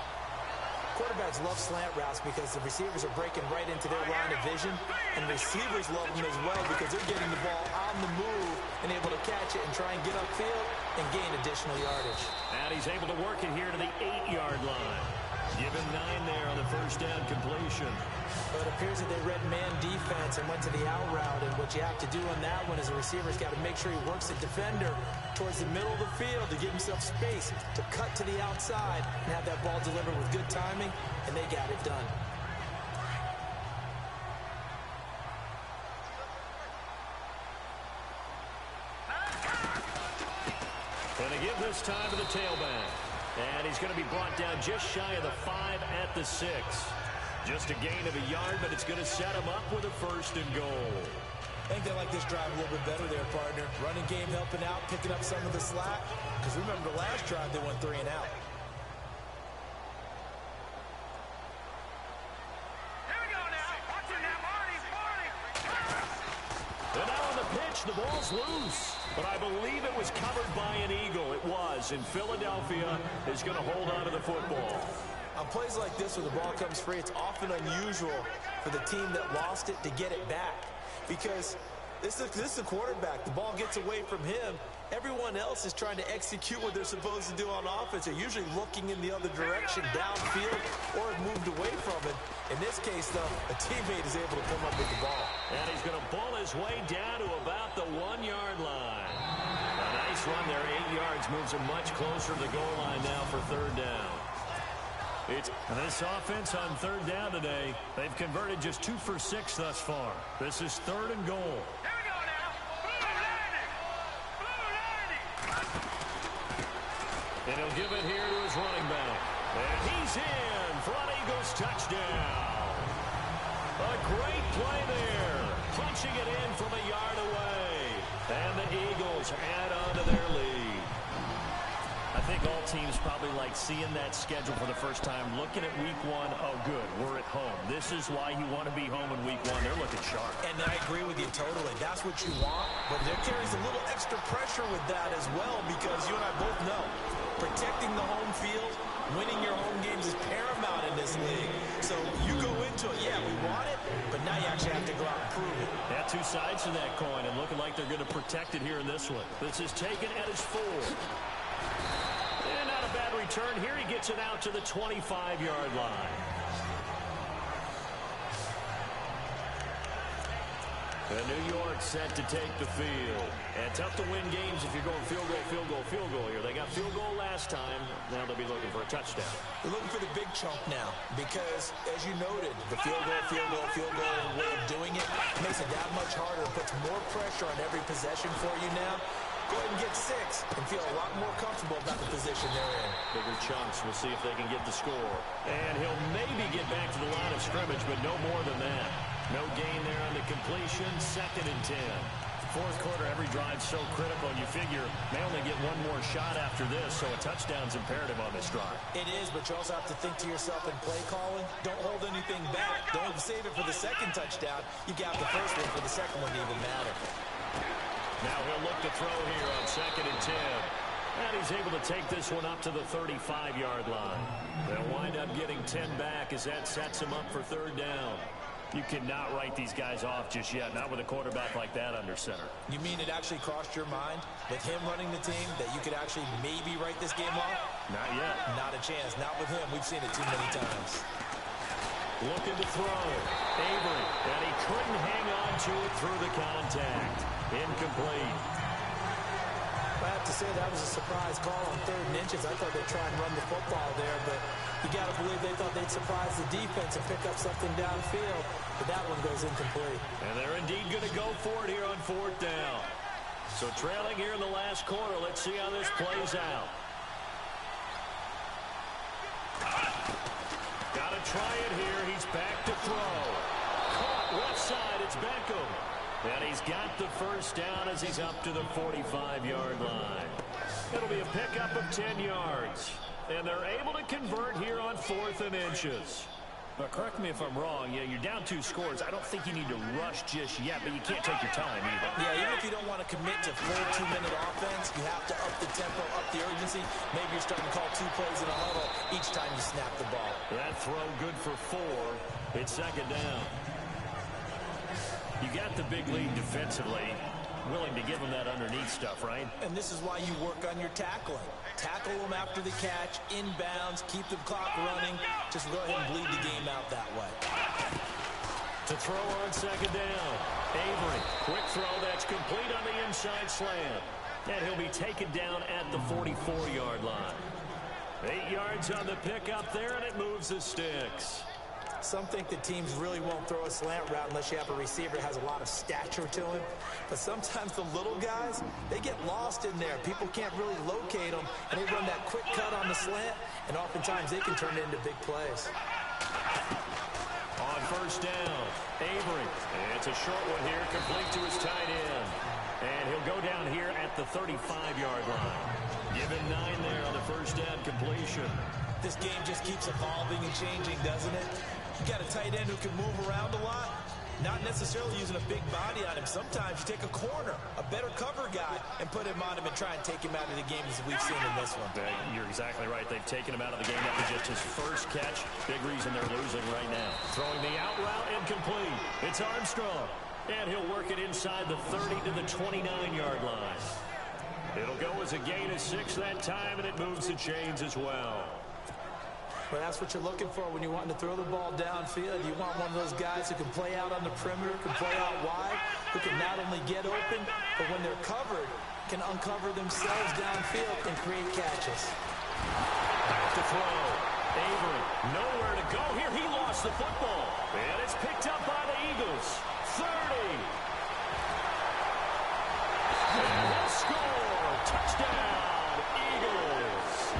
Quarterbacks love slant routes because the receivers are breaking right into their line of vision, and receivers love them as well because they're getting the ball on the move and able to catch it and try and get upfield and gain additional yardage. And he's able to work it here to the 8-yard line. Give him 9 there on the first down completion. But it appears that they read man defense and went to the out route, and what you have to do on that one is the receiver's got to make sure he works the defender towards the middle of the field to give himself space to cut to the outside and have that ball delivered with good timing, and they got it done. And they give this time to the tailback. And he's going to be brought down just shy of the 5 at the 6. Just a gain of a yard, but it's going to set him up with a 1st and goal. I think they like this drive a little bit better there, partner. Running game helping out, picking up some of the slack. Because remember the last drive, they went 3 and out. And now on the pitch, the ball's loose. But I believe it was covered by an Eagle. It was. And Philadelphia is going to hold on to the football. On plays like this where the ball comes free, it's often unusual for the team that lost it to get it back. Because this is a quarterback. The ball gets away from him. Everyone else is trying to execute what they're supposed to do on offense. They're usually looking in the other direction, downfield, or have moved away from it. In this case, though, a teammate is able to come up with the ball. And he's going to bull his way down to about the 1-yard line. A nice run there, 8 yards, moves him much closer to the goal line now for 3rd down. This offense on 3rd down today, they've converted just 2 for 6 thus far. This is 3rd and goal. And he'll give it here to his running back. And he's in. Front Eagles touchdown. A great play there. Punching it in from a yard away. And the Eagles add on to their lead. I think all teams probably like seeing that schedule for the first time, looking at week 1. Oh, good, we're at home. This is why you want to be home in week 1. They're looking sharp. And I agree with you totally. That's what you want. But there carries a little extra pressure with that as well because you and I both know protecting the home field, winning your home games is paramount in this league. So you go into it, yeah, we want it, but now you actually have to go out and prove it. Yeah, 2 sides to that coin, and looking like they're going to protect it here in this one. This is taken at his 4. And not a bad return. Here he gets it out to the 25-yard line. And New York set to take the field. And tough to win games if you're going field goal, field goal, field goal here. They got field goal last time. Now they'll be looking for a touchdown. They're looking for the big chunk now because, as you noted, the field goal way of doing it makes it that much harder. It puts more pressure on every possession for you now. Go ahead and get 6 and feel a lot more comfortable about the position they're in. Bigger chunks. We'll see if they can get the score. And he'll maybe get back to the line of scrimmage, but no more than that. No gain there on the completion. 2nd and 10. 4th quarter, every drive's so critical. You figure they only get 1 more shot after this, so a touchdown's imperative on this drive. It is, but you also have to think to yourself in play calling. Don't hold anything back. Don't save it for the 2nd touchdown. You got the 1st one for the 2nd one to even matter. Now he'll look to throw here on 2nd and 10. And he he's able to take this one up to the 35-yard line. They'll wind up getting 10 back as that sets him up for third down. You cannot write these guys off just yet, not with a quarterback like that under center. You mean it actually crossed your mind with him running the team that you could actually maybe write this game off? Not yet. Not a chance. Not with him. We've seen it too many times. Looking to throw. Avery, and he couldn't hang on to it through the contact. Incomplete. I have to say that was a surprise call on 3rd and inches. I thought they'd try and run the football there, but you got to believe they thought they'd surprise the defense and pick up something downfield, but that one goes incomplete. And they're indeed going to go for it here on 4th down. So trailing here in the last quarter, let's see how this plays out. Got to try it here. He's back to throw. Caught left side. It's Beckham. And he's got the first down as he's up to the 45-yard line. It'll be a pickup of 10 yards. And they're able to convert here on 4th and inches. But correct me if I'm wrong. Yeah, you're down 2 scores. I don't think you need to rush just yet, but you can't take your time either. Yeah, even if you don't want to commit to full 2-minute offense, you have to up the tempo, up the urgency. Maybe you're starting to call 2 plays in a huddle each time you snap the ball. That throw good for 4. It's 2nd down. You got the big lead defensively, willing to give them that underneath stuff, right? And this is why you work on your tackling. Tackle them after the catch, inbounds, keep the clock running. Just go ahead and bleed the game out that way. To throw on 2nd down. Avery, quick throw that's complete on the inside slant. And he'll be taken down at the 44-yard line. 8 yards on the pickup there, and it moves the sticks. Some think that teams really won't throw a slant route unless you have a receiver that has a lot of stature to him. But sometimes the little guys, they get lost in there. People can't really locate them, and they run that quick cut on the slant, and oftentimes they can turn it into big plays. On 1st down, Avery. It's a short one here, complete to his tight end. And he'll go down here at the 35-yard line. Give him 9 there on the 1st down completion. This game just keeps evolving and changing, doesn't it? You got a tight end who can move around a lot, not necessarily using a big body on him. Sometimes you take a corner, a better cover guy, and put him on him and try and take him out of the game as we've seen in this one. You're exactly right. They've taken him out of the game. That was just his first catch. Big reason they're losing right now. Throwing the out route incomplete. It's Armstrong. And he'll work it inside the 30 to the 29-yard line. It'll go as a gain of 6 that time, and it moves the chains as well. Well, that's what you're looking for when you're wanting to throw the ball downfield. You want one of those guys who can play out on the perimeter, can play out wide, who can not only get open, but when they're covered, can uncover themselves downfield and create catches. Back to throw. Avery, nowhere to go here. He lost the football. And it's picked up by the Eagles. 30. And he'll score. Touchdown, Eagles.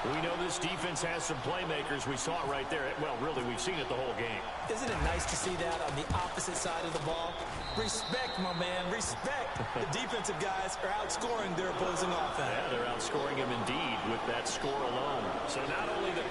We know this defense has some playmakers. We saw it right there. Well, really, we've seen it the whole game. Isn't it nice to see that on the opposite side of the ball? Respect, my man, respect. The defensive guys are outscoring their opposing offense. Yeah, they're outscoring him indeed with that score alone. So not only the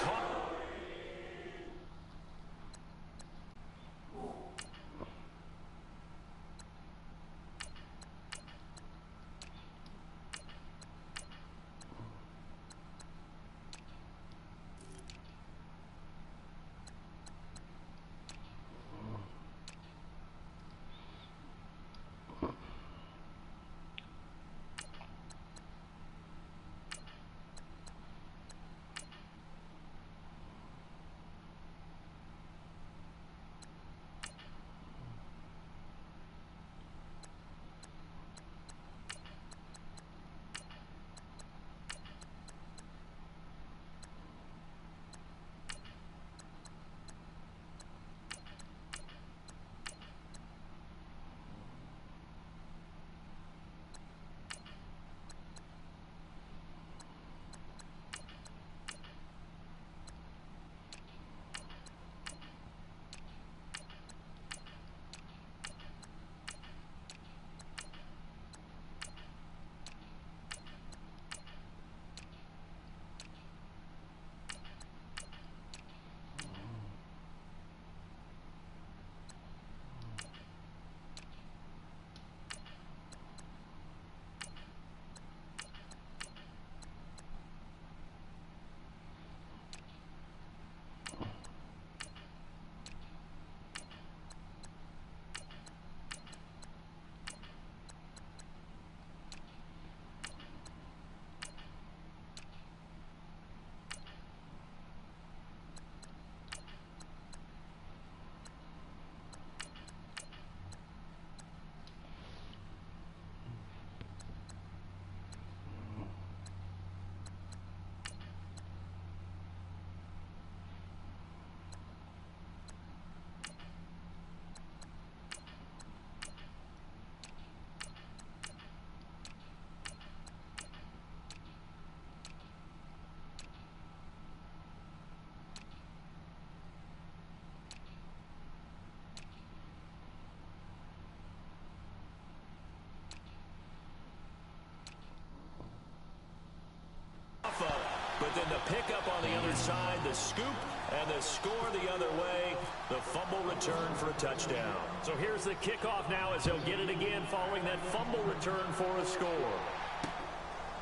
And the pickup on the other side, the scoop, and the score the other way. The fumble return for a touchdown. So here's the kickoff now as he'll get it again following that fumble return for a score.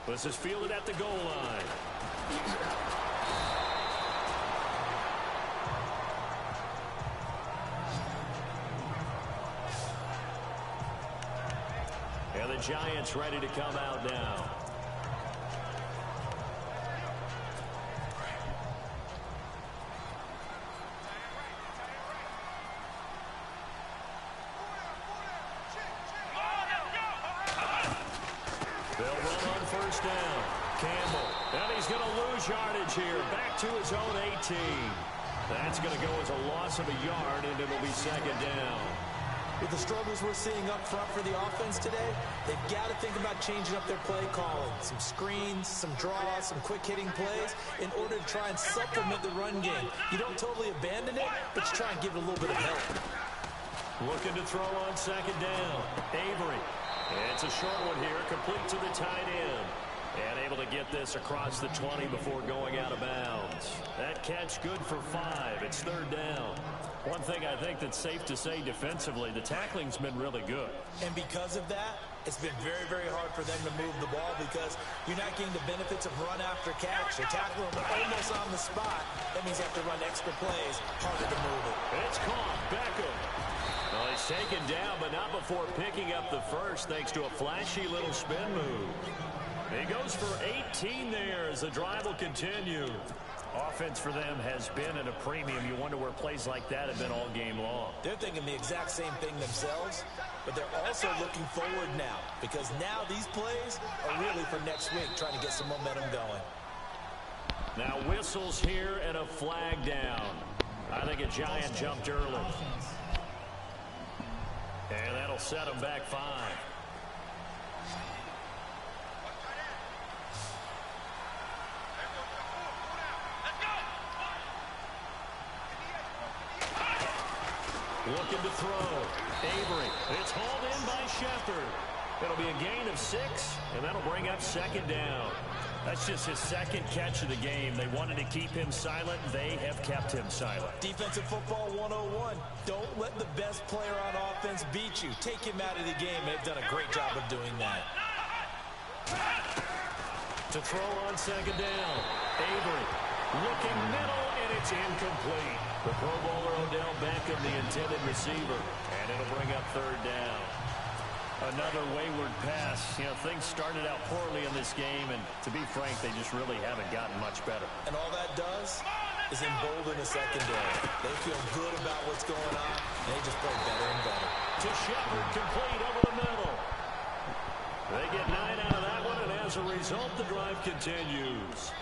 This is fielded at the goal line. And the Giants ready to come out now. They'll run on first down. Campbell. And he's going to lose yardage here. Back to his own 18. That's going to go as a loss of a yard, and it'll be second down. With the struggles we're seeing up front for the offense today, they've got to think about changing up their play calling. Some screens, some draws, some quick-hitting plays in order to try and supplement the run game. You don't totally abandon it, but you try and give it a little bit of help. Looking to throw on second down. Avery. It's a short one here, complete to the tight end. And able to get this across the 20 before going out of bounds. That catch good for 5. It's third down. One thing I think that's safe to say defensively, the tackling's been really good. And because of that, it's been very, very hard for them to move the ball because you're not getting the benefits of run after catch. They're tackling them almost on the spot. That means you have to run extra plays, harder to move it. It's caught. Beckham. Well, he's taken down, but not before picking up the first thanks to a flashy little spin move. He goes for 18 there as the drive will continue. Offense for them has been at a premium. You wonder where plays like that have been all game long. They're thinking the exact same thing themselves, but they're also looking forward now because now these plays are really for next week, trying to get some momentum going. Now whistles here and a flag down. I think a Giant jumped early. And that'll set them back 5. Looking to throw. Avery. It's hauled in by Shepard. It'll be a gain of 6, and that'll bring up second down. That's just his second catch of the game. They wanted to keep him silent. They have kept him silent. Defensive football 101. Don't let the best player on offense beat you. Take him out of the game. They've done a great job of doing that. To throw on second down. Avery looking middle, and it's incomplete. The Pro Bowler Odell Beckham, the intended receiver, and it'll bring up third down. Another wayward pass. You know, things started out poorly in this game, and to be frank, they just really haven't gotten much better. And all that does is embolden the secondary. They feel good about what's going on, and they just play better and better. To Shepard, complete over the middle. They get 9 out of that one, and as a result, the drive continues.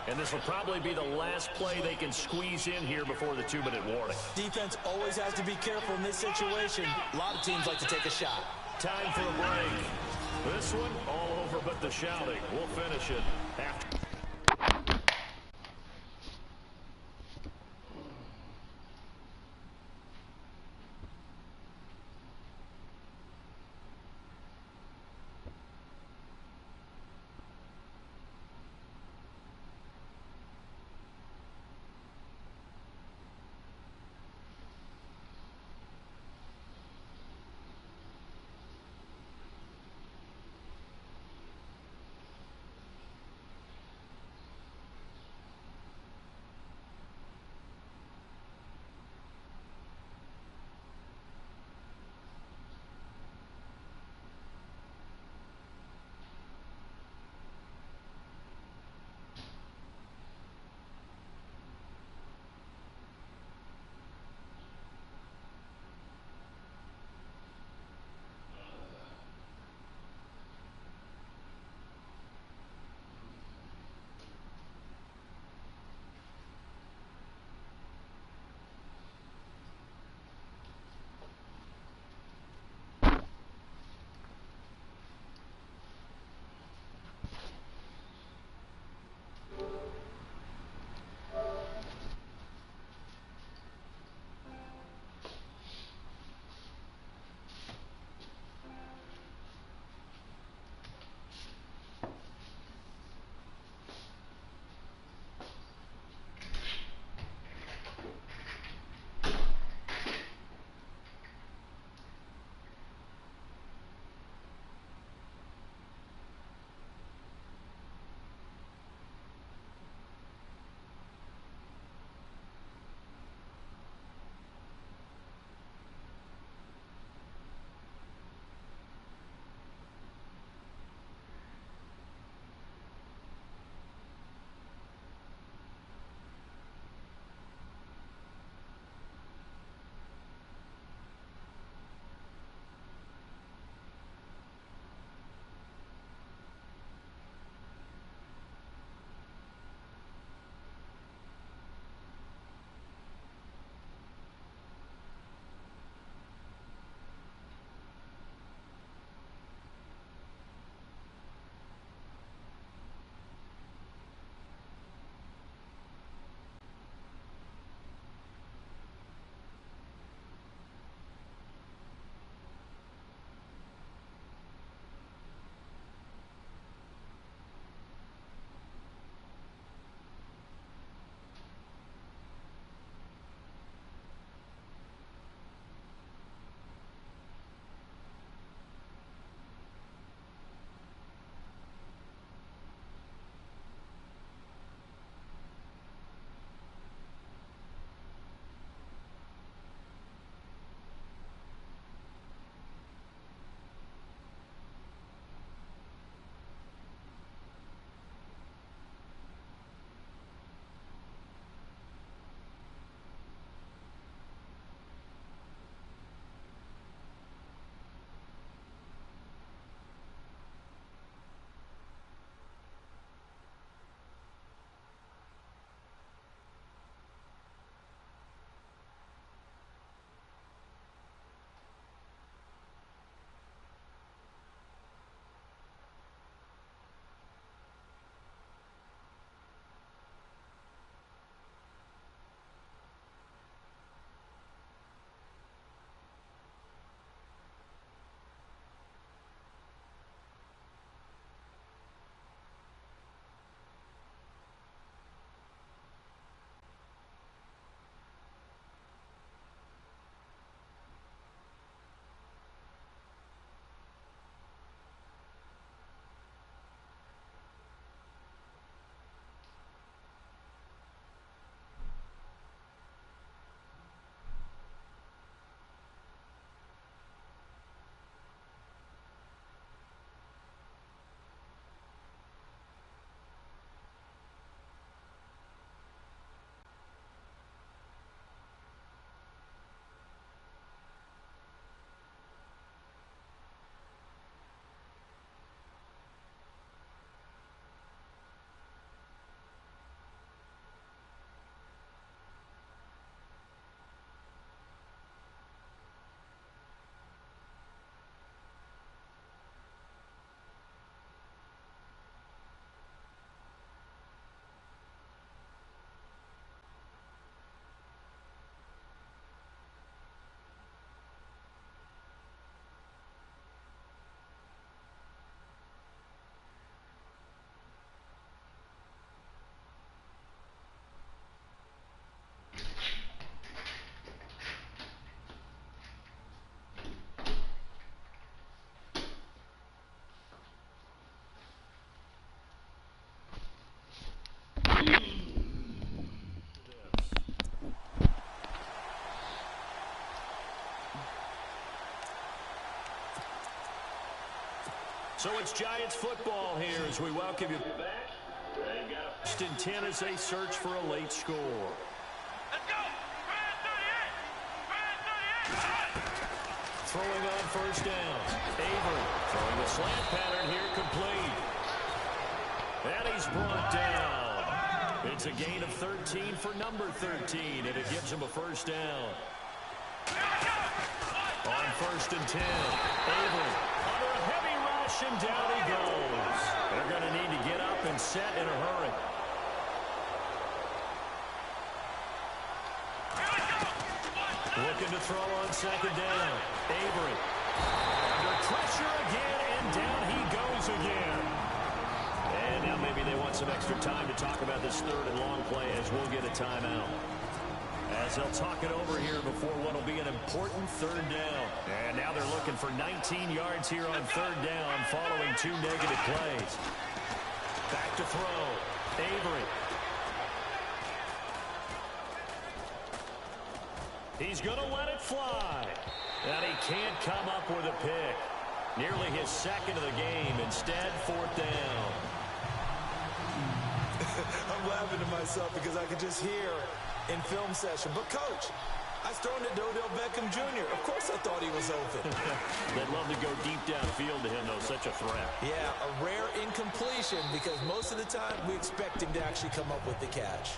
And this will probably be the last play they can squeeze in here before the 2-minute warning. Defense always has to be careful in this situation. A lot of teams like to take a shot. Time for a break. This one, all over but the shouting. We'll finish it after. So it's Giants football here as we welcome you back. First and 10 as they search for a late score. Let's go! Throwing on first down. Avery throwing the slant pattern here complete. And he's brought down. It's a gain of 13 for number 13, and it gives him a first down. On first and 10, Avery under a heavy rush, and down he goes. They're going to need to get up and set in a hurry. Looking to throw on second down. Avery under pressure again, and down he goes again. And now maybe they want some extra time to talk about this third and long play as we'll get a timeout. As they'll talk it over here before what will be an important third down. And now they're looking for 19 yards here on third down following 2 negative plays. Back to throw. Avery. He's going to let it fly. And he can't come up with a pick. Nearly his second of the game. Instead, fourth down. I'm laughing to myself because I could just hear in film session. But, Coach, I was throwing to Odell Beckham Jr. Of course I thought he was open. They'd love to go deep downfield to him, though. Such a threat. Yeah, a rare incompletion because most of the time we expect him to actually come up with the catch.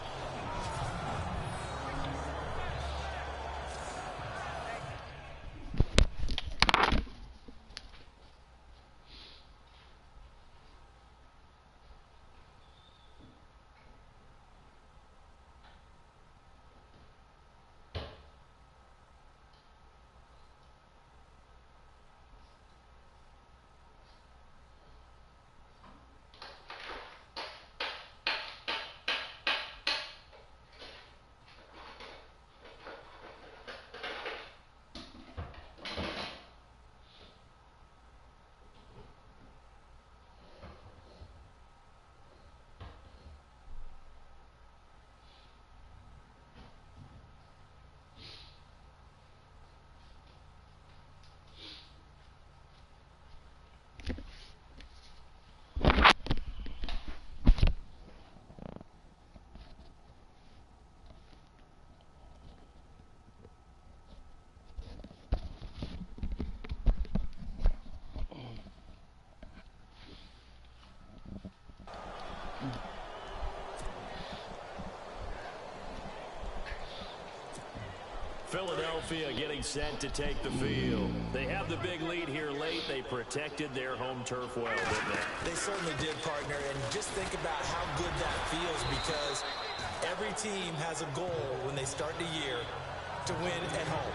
Philadelphia getting set to take the field. They have the big lead here late. They protected their home turf well, didn't they? They certainly did, partner. And just think about how good that feels because every team has a goal when they start the year to win at home.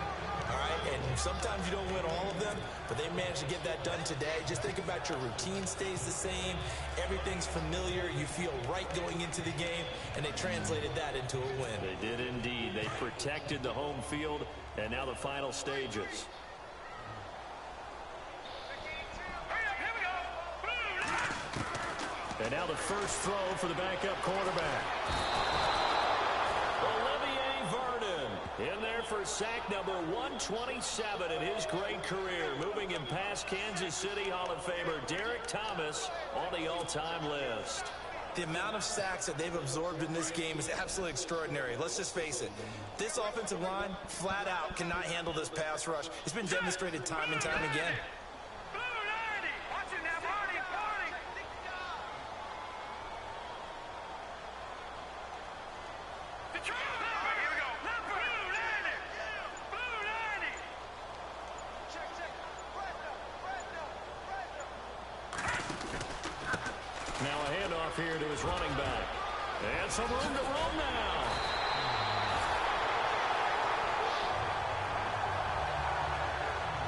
All right, and sometimes you don't win all of them, but they managed to get that done today. Just think about your routine stays the same. Everything's familiar. You feel right going into the game, and they translated that into a win. They did indeed. They protected the home field, and now the final stages. And now the first throw for the backup quarterback. In there for sack number 127 in his great career. Moving him past Kansas City Hall of Famer Derek Thomas on the all-time list. The amount of sacks that they've absorbed in this game is absolutely extraordinary. Let's just face it. This offensive line, flat out, cannot handle this pass rush. It's been demonstrated time and time again. Here to his running back. And some room to roam now.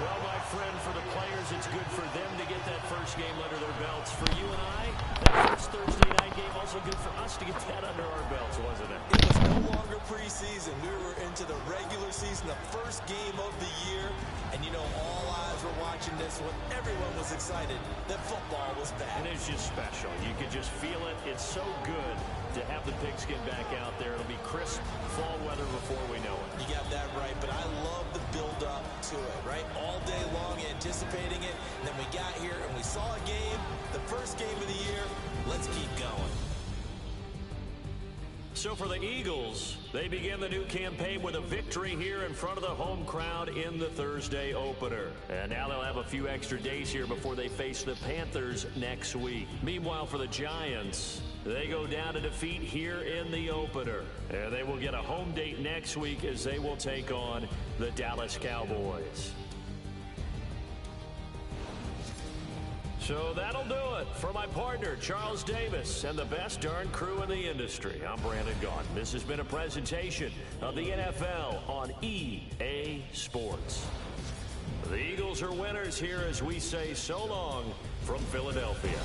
Well, my friend, for the players, it's good for them to get that first game under their belts. For you and I, that first Thursday night game, also good for us to get that under our belts, wasn't it? It was no longer preseason. We were into the regular season, the first game of the year. And, you know, all eyes were watching this when everyone was excited that football was back. And it's just special. You could just feel it. It's so good to have the pigskin back out there. It'll be crisp fall weather before we know it. You got that right, but I love the build-up to it, right? All day long, anticipating it. And then we got here and we saw a game, the first game of the year. Let's keep going. So for the Eagles, they begin the new campaign with a victory here in front of the home crowd in the Thursday opener. And now they'll have a few extra days here before they face the Panthers next week. Meanwhile, for the Giants, they go down to defeat here in the opener. And they will get a home date next week as they will take on the Dallas Cowboys. So that'll do it for my partner, Charles Davis, and the best darn crew in the industry. I'm Brandon Gaudin. This has been a presentation of the NFL on EA Sports. The Eagles are winners here as we say so long from Philadelphia.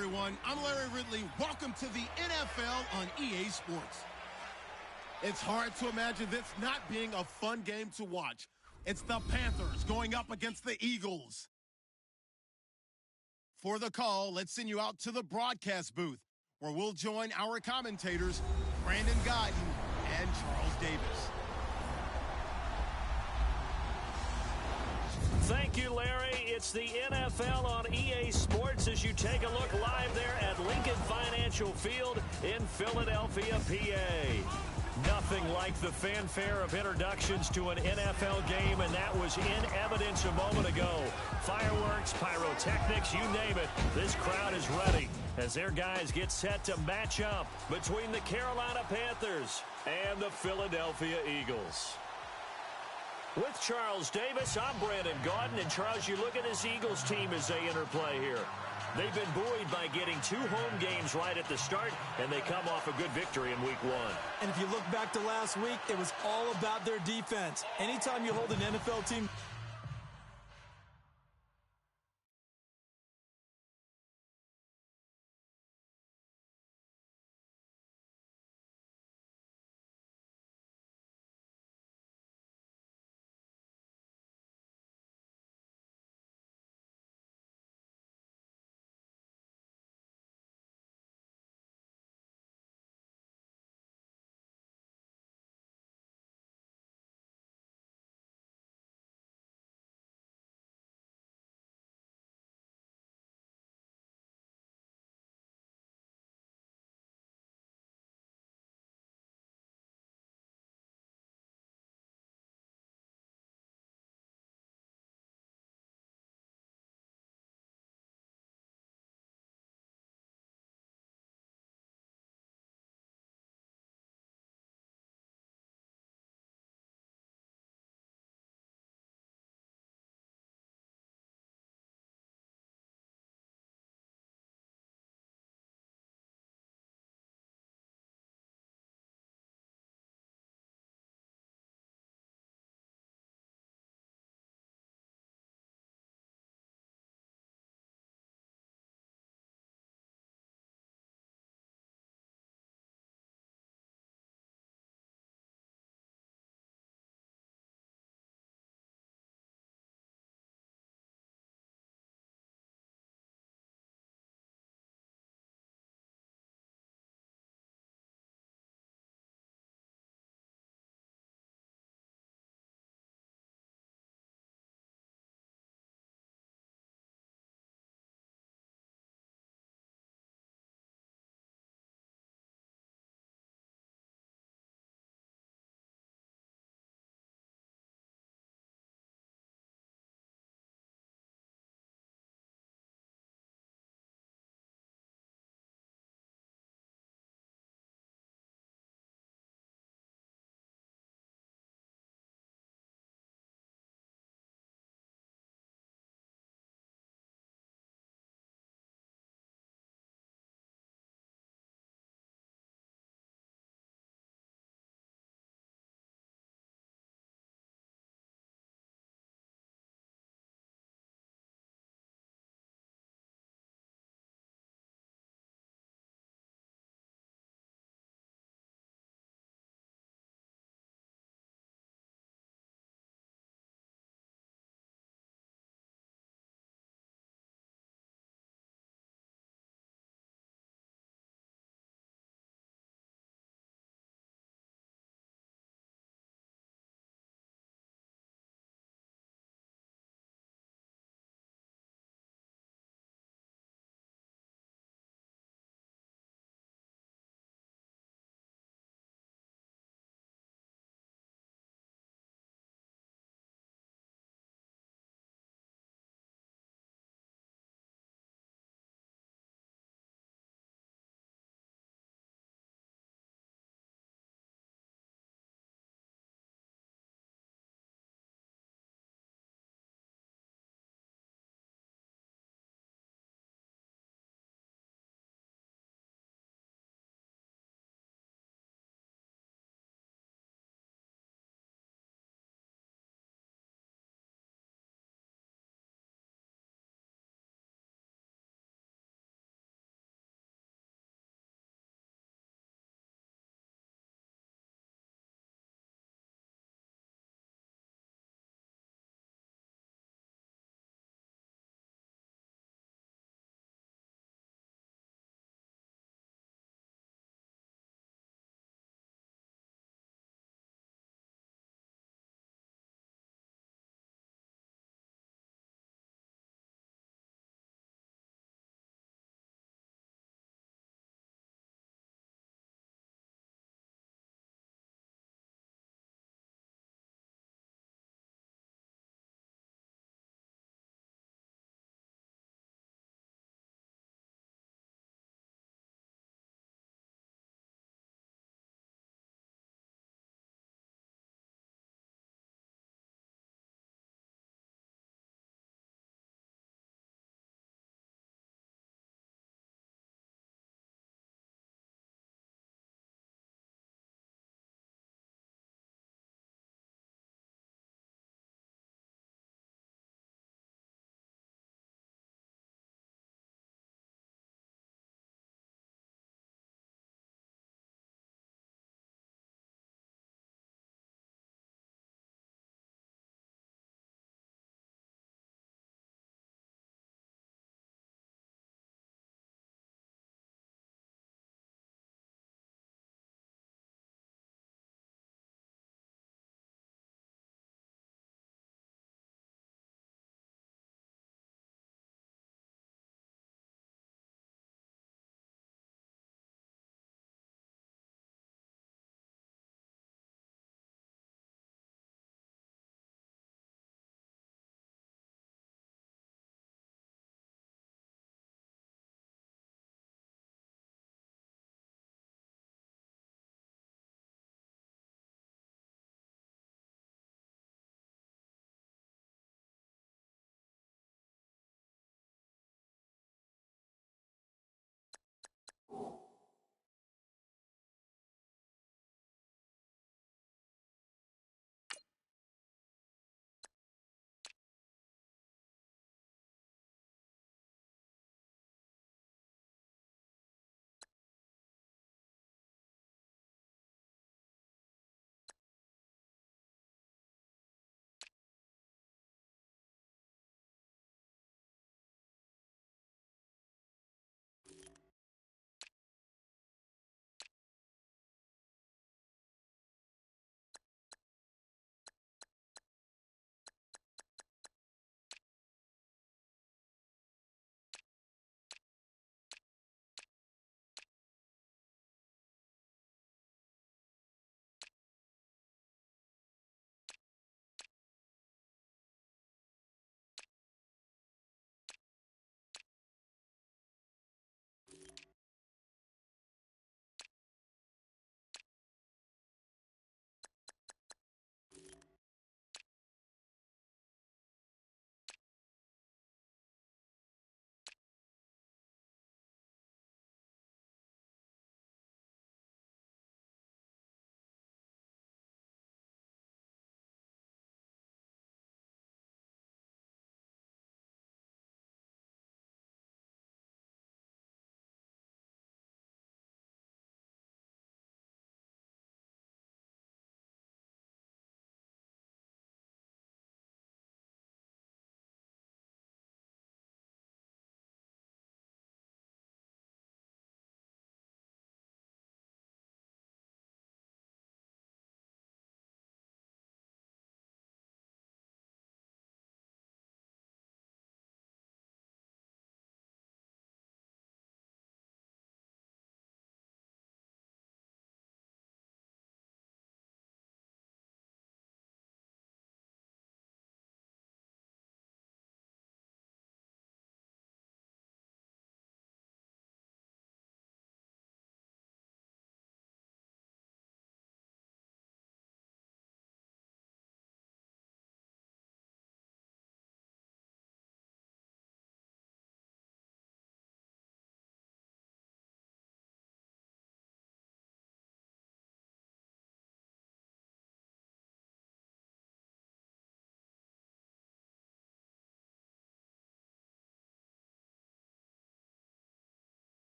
everyone. I'm Larry Ridley. Welcome to the NFL on EA Sports. It's hard to imagine this not being a fun game to watch. It's the Panthers going up against the Eagles. For the call, let's send you out to the broadcast booth, where we'll join our commentators, Brandon Godden and Charles Davis. Thank you, Larry. It's the NFL on EA Sports as you take a look live there at Lincoln Financial Field in Philadelphia, PA. Nothing like the fanfare of introductions to an NFL game, and that was in evidence a moment ago. Fireworks, pyrotechnics, you name it. This crowd is ready as their guys get set to match up between the Carolina Panthers and the Philadelphia Eagles. With Charles Davis, I'm Brandon Gaudin. And, Charles, you look at this Eagles team as they interplay here. They've been buoyed by getting 2 home games right at the start, and they come off a good victory in Week 1. And if you look back to last week, it was all about their defense. Anytime you hold an NFL team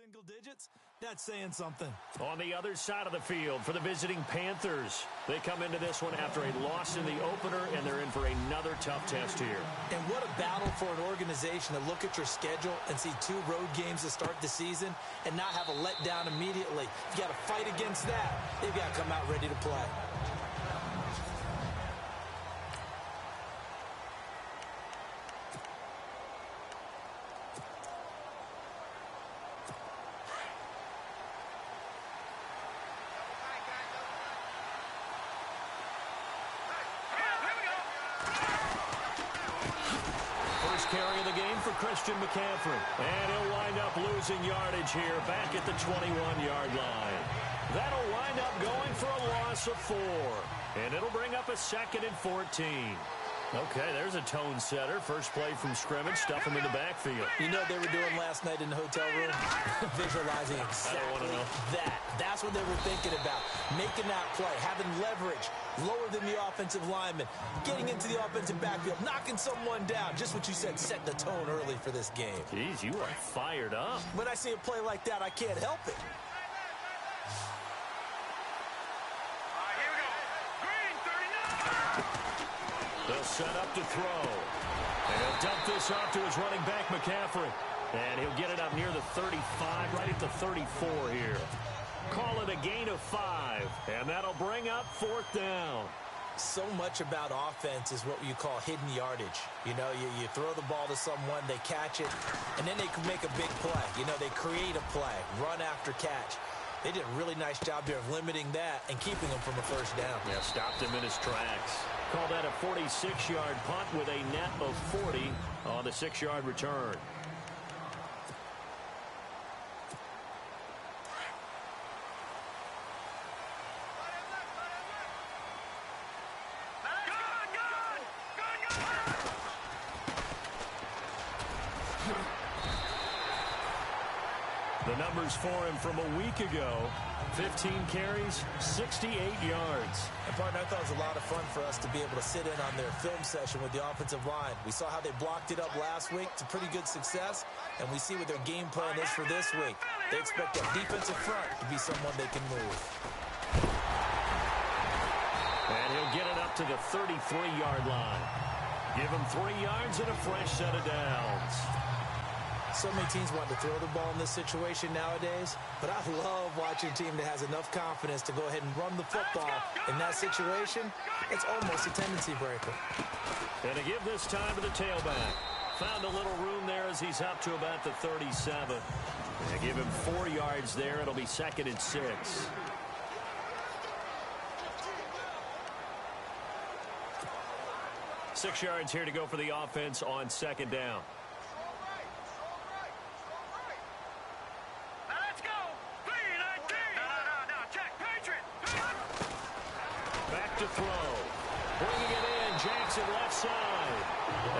single digits, that's saying something. On the other side of the field for the visiting Panthers, they come into this one after a loss in the opener, and they're in for another tough test here. And what a battle for an organization to look at your schedule and see 2 road games to start the season and not have a letdown immediately. You got to fight against that. They've got to come out ready to play. Carry of the game for Christian McCaffrey. And he'll wind up losing yardage here back at the 21-yard line. That'll wind up going for a loss of 4. And it'll bring up a 2nd and 14. Okay, there's a tone setter. First play from scrimmage, stuff him in the backfield. You know what they were doing last night in the hotel room? Visualizing exactly that. That's what they were thinking about. Making that play, having leverage, lower than the offensive lineman, getting into the offensive backfield, knocking someone down. Just what you said, set the tone early for this game. Jeez, you are fired up. When I see a play like that, I can't help it. They'll set up to throw. And he'll dump this off to his running back, McCaffrey. And he'll get it up near the 35, right at the 34 here. Call it a gain of 5. And that'll bring up 4th down. So much about offense is what you call hidden yardage. You know, you throw the ball to someone, they catch it, and then they can make a big play. You know, they create a play, run after catch. They did a really nice job there of limiting that and keeping him from a first down. Yeah, stopped him in his tracks. Call that a 46-yard punt with a net of 40 on the 6-yard return. The numbers for him from a week ago, 15 carries, 68 yards. And, partner, I thought it was a lot of fun for us to be able to sit in on their film session with the offensive line. We saw how they blocked it up last week to pretty good success, and we see what their game plan is for this week. They expect that defensive front to be someone they can move. And he'll get it up to the 33-yard line. Give him 3 yards and a fresh set of downs. So many teams want to throw the ball in this situation nowadays, but I love watching a team that has enough confidence to go ahead and run the football. In that situation, it's almost a tendency breaker. And to give this time to the tailback. Found a little room there as he's up to about the 37. And give him 4 yards there. It'll be 2nd and 6. Six yards here to go for the offense on 2nd down. To throw. Bringing it in, Jackson left side.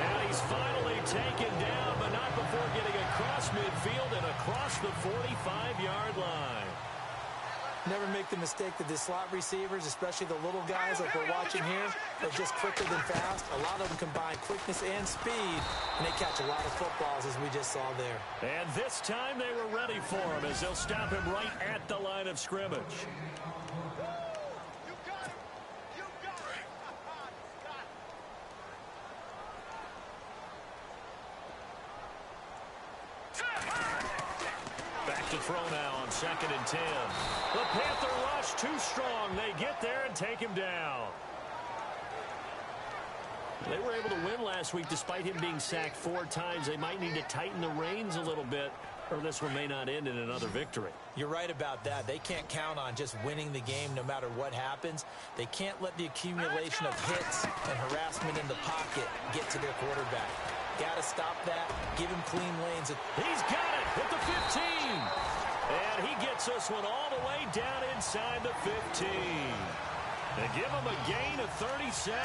And he's finally taken down, but not before getting across midfield and across the 45-yard line. Never make the mistake that the slot receivers, especially the little guys like we're watching here, are just quicker than fast. A lot of them combine quickness and speed, and they catch a lot of footballs, as we just saw there. And this time they were ready for him as they'll stop him right at the line of scrimmage. To throw now on 2nd and 10. The Panther rush too strong. They get there and take him down. They were able to win last week despite him being sacked 4 times. They might need to tighten the reins a little bit, or this one may not end in another victory. You're right about that. They can't count on just winning the game no matter what happens. They can't let the accumulation of hits and harassment in the pocket get to their quarterback. Got to stop that. Give him clean lanes. He's got it at the 15. And he gets this one all the way down inside the 15. They give him a gain of 37.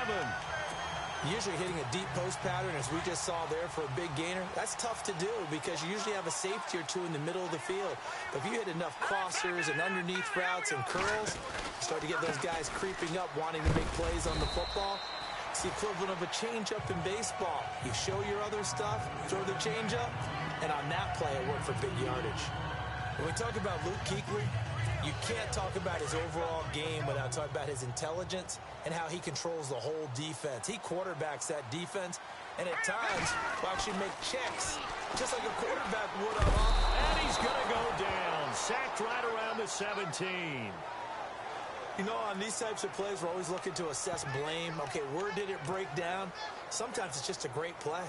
Usually hitting a deep post pattern, as we just saw there for a big gainer, that's tough to do because you usually have a safety or two in the middle of the field. But if you hit enough crossers and underneath routes and curls, you start to get those guys creeping up wanting to make plays on the football. It's the equivalent of a changeup in baseball. You show your other stuff, throw the changeup, and on that play it worked for big yardage. When we talk about Luke Kuechly, you can't talk about his overall game without talking about his intelligence and how he controls the whole defense. He quarterbacks that defense, and at times will actually make checks, just like a quarterback would on offense. And he's going to go down, sacked right around the 17. You know, on these types of plays, we're always looking to assess blame. Okay, where did it break down? Sometimes it's just a great play.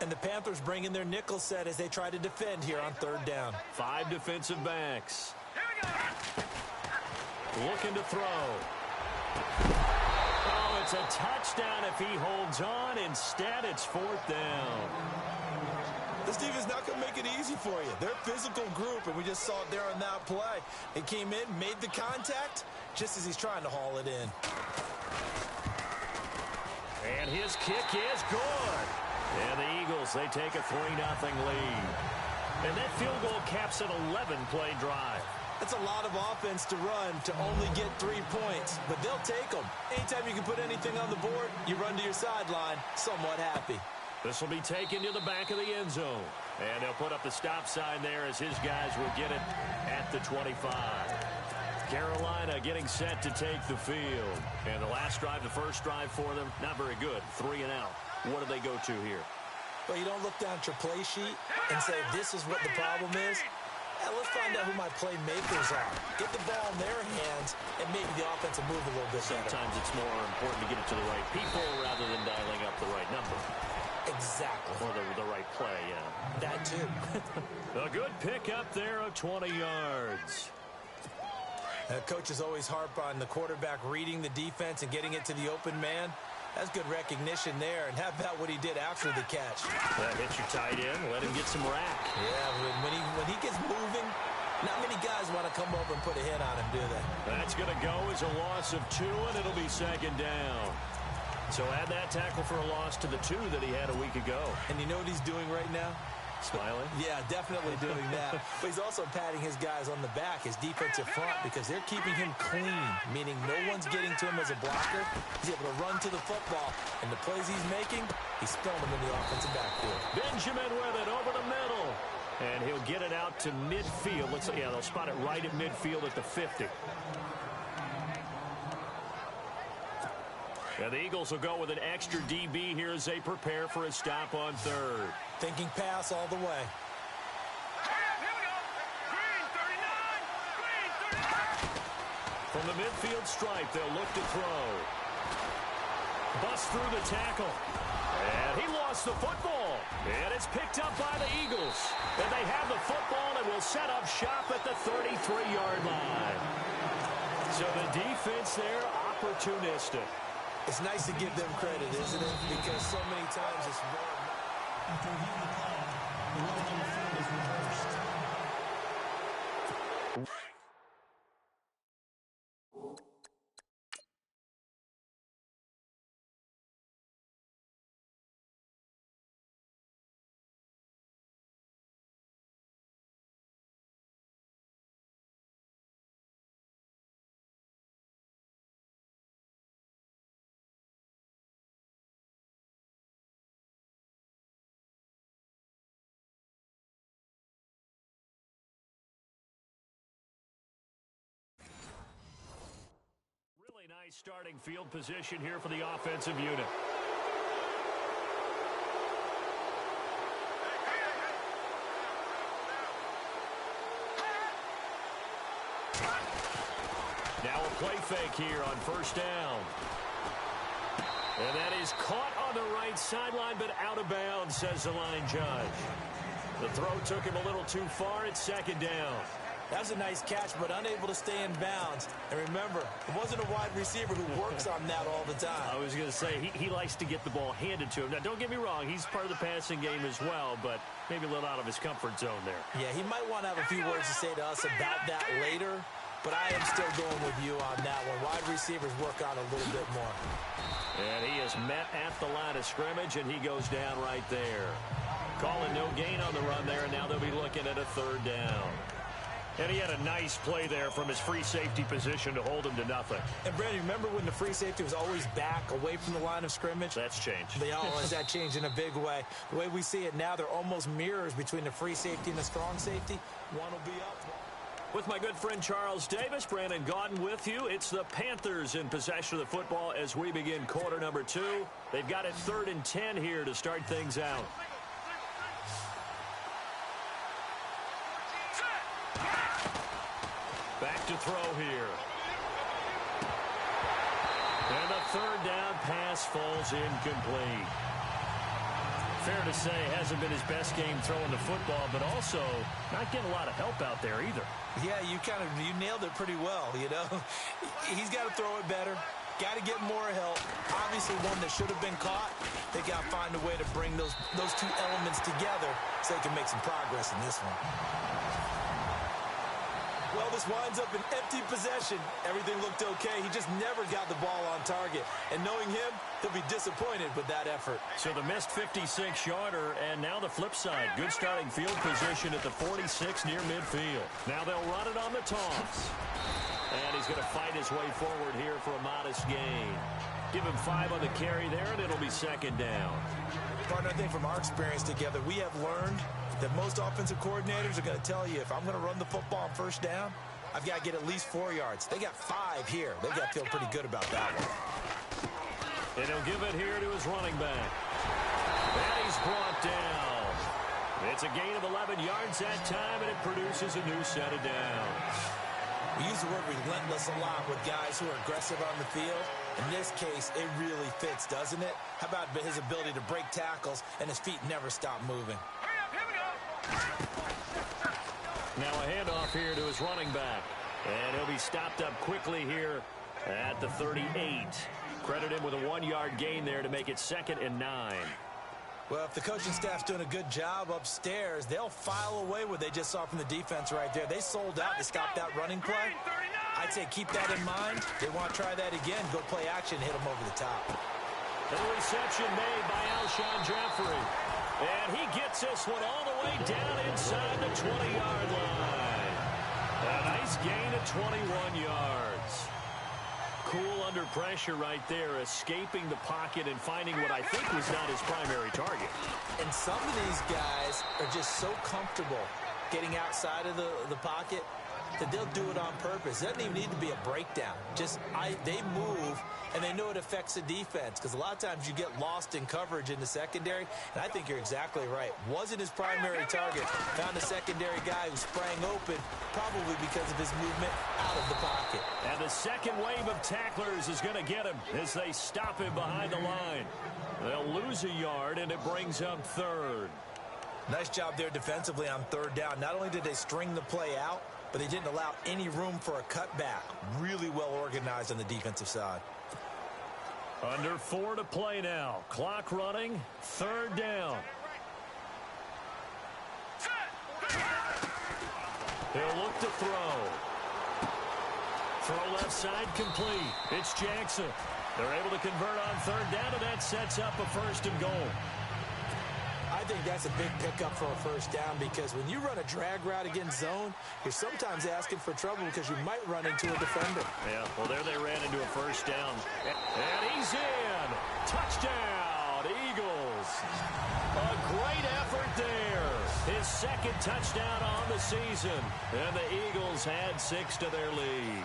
And the Panthers bring in their nickel set as they try to defend here on third down. 5 defensive backs. Looking to throw. Oh, it's a touchdown if he holds on. Instead, it's 4th down. This team is not going to make it easy for you. They're a physical group, and we just saw it there on that play. They came in, made the contact, just as he's trying to haul it in. And his kick is good. And the Eagles, they take a 3-0 lead. And that field goal caps an 11-play drive. That's a lot of offense to run to only get 3 points, but they'll take them. Anytime you can put anything on the board, you run to your sideline somewhat happy. This will be taken to the back of the end zone. And they'll put up the stop sign there as his guys will get it at the 25. Carolina getting set to take the field. And the last drive, the first drive for them, not very good. 3 and out. What do they go to here? Well, you don't look down at your play sheet and say, this is what the problem is. Let's find out who my playmakers are. Get the ball in their hands, and maybe the offense will move a little bit better. Sometimes it's more important to get it to the right people rather than dialing up the right number. Exactly. Or the right play, yeah. That too. A good pick up there of 20 yards. Coaches always harp on the quarterback reading the defense and getting it to the open man. That's good recognition there. And how about what he did after the catch? That hits your tight end. Let him get some rack. Yeah, when he gets moving, not many guys want to come over and put a hit on him, do they? That's going to go as a loss of 2, and it'll be 2nd down. So add that tackle for a loss to the 2 that he had a week ago. And you know what he's doing right now? Smiling? Yeah, definitely doing that. But he's also patting his guys on the back, his defensive front, because they're keeping him clean, meaning no one's getting to him as a blocker. He's able to run to the football, and the plays he's making, he's spilling them in the offensive backfield. Benjamin with it over the middle. And he'll get it out to midfield. They'll spot it right at midfield at the 50. And the Eagles will go with an extra DB here as they prepare for a stop on third. Thinking pass all the way. From the midfield stripe, they'll look to throw. Bust through the tackle. And he lost the football. And it's picked up by the Eagles. And they have the football and will set up shop at the 33-yard line. So the defense there, opportunistic. It's nice to give them credit, isn't it? Because so many times it's more. After a heavy play, the run on the field is reversed. Nice starting field position here for the offensive unit. Now a play fake here on first down. And that is caught on the right sideline, but out of bounds, says the line judge. The throw took him a little too far. It's 2nd down. That's a nice catch, but unable to stay in bounds. And remember, it wasn't a wide receiver who works on that all the time. I was going to say, he likes to get the ball handed to him. Now, don't get me wrong. He's part of the passing game as well, but maybe a little out of his comfort zone there. Yeah, he might want to have a few words to say to us about that later, but I am still going with you on that one. Wide receivers work on a little bit more. And he is met at the line of scrimmage, and he goes down right there. Calling no gain on the run there, and now they'll be looking at a 3rd down. And he had a nice play there from his free safety position to hold him to nothing. And, Brandon, remember when the free safety was always back away from the line of scrimmage? That's changed. That changed in a big way. The way we see it now, they're almost mirrors between the free safety and the strong safety. One will be up. With my good friend Charles Davis, Brandon Gaudin with you. It's the Panthers in possession of the football as we begin quarter number 2. They've got it 3rd and 10 here to start things out. Back to throw here. And the 3rd down pass falls incomplete. Fair to say, hasn't been his best game throwing the football, but also not getting a lot of help out there either. Yeah, you nailed it pretty well, you know. He's got to throw it better. Got to get more help. Obviously, one that should have been caught. They got to find a way to bring those two elements together so they can make some progress in this one. Well, this winds up an empty possession. Everything looked okay. He just never got the ball on target. And knowing him, he'll be disappointed with that effort. So the missed 56-yarder, and now the flip side. Good starting field position at the 46 near midfield. Now they'll run it on the toss. And he's going to fight his way forward here for a modest gain. Give him 5 on the carry there, and it'll be 2nd down. Partner, I think from our experience together, we have learned that most offensive coordinators are going to tell you, if I'm going to run the football on 1st down, I've got to get at least 4 yards. They got 5 here. They've got to feel pretty good about that one. And he'll give it here to his running back. And he's brought down. It's a gain of 11 yards that time, and it produces a new set of downs. We use the word relentless a lot with guys who are aggressive on the field. In this case, it really fits, doesn't it? How about his ability to break tackles and his feet never stop moving? Now a handoff here to his running back. And he'll be stopped up quickly here at the 38. Credit him with a 1-yard gain there to make it 2nd and 9. Well, if the coaching staff's doing a good job upstairs, they'll file away what they just saw from the defense right there. They sold out to stop that running play. I'd say keep that in mind. They want to try that again. Go play action, hit them over the top. The reception made by Alshon Jeffrey. And he gets this one all the way down inside the 20-yard line. A nice gain of 21 yards. Cool under pressure right there, escaping the pocket and finding what I think was not his primary target. And some of these guys are just so comfortable getting outside of the pocket that they'll do it on purpose. It doesn't even need to be a breakdown. They move, and they know it affects the defense, because a lot of times you get lost in coverage in the secondary, and I think you're exactly right. Wasn't his primary target. Found a secondary guy who sprang open, probably because of his movement out of the pocket. And the second wave of tacklers is going to get him as they stop him behind the line. They'll lose a yard, and it brings up 3rd. Nice job there defensively on 3rd down. Not only did they string the play out, but they didn't allow any room for a cutback. Really well organized on the defensive side. Under 4 to play now. Clock running. 3rd down. He'll look to throw. Throw left side complete. It's Jackson. They're able to convert on 3rd down, and that sets up a 1st and goal. I think that's a big pickup for a 1st down, because when you run a drag route against zone, you're sometimes asking for trouble because you might run into a defender. Yeah, well, there they ran into a 1st down. And he's in. Touchdown, Eagles. A great effort there. His 2nd touchdown on the season. And the Eagles had 6 to their lead.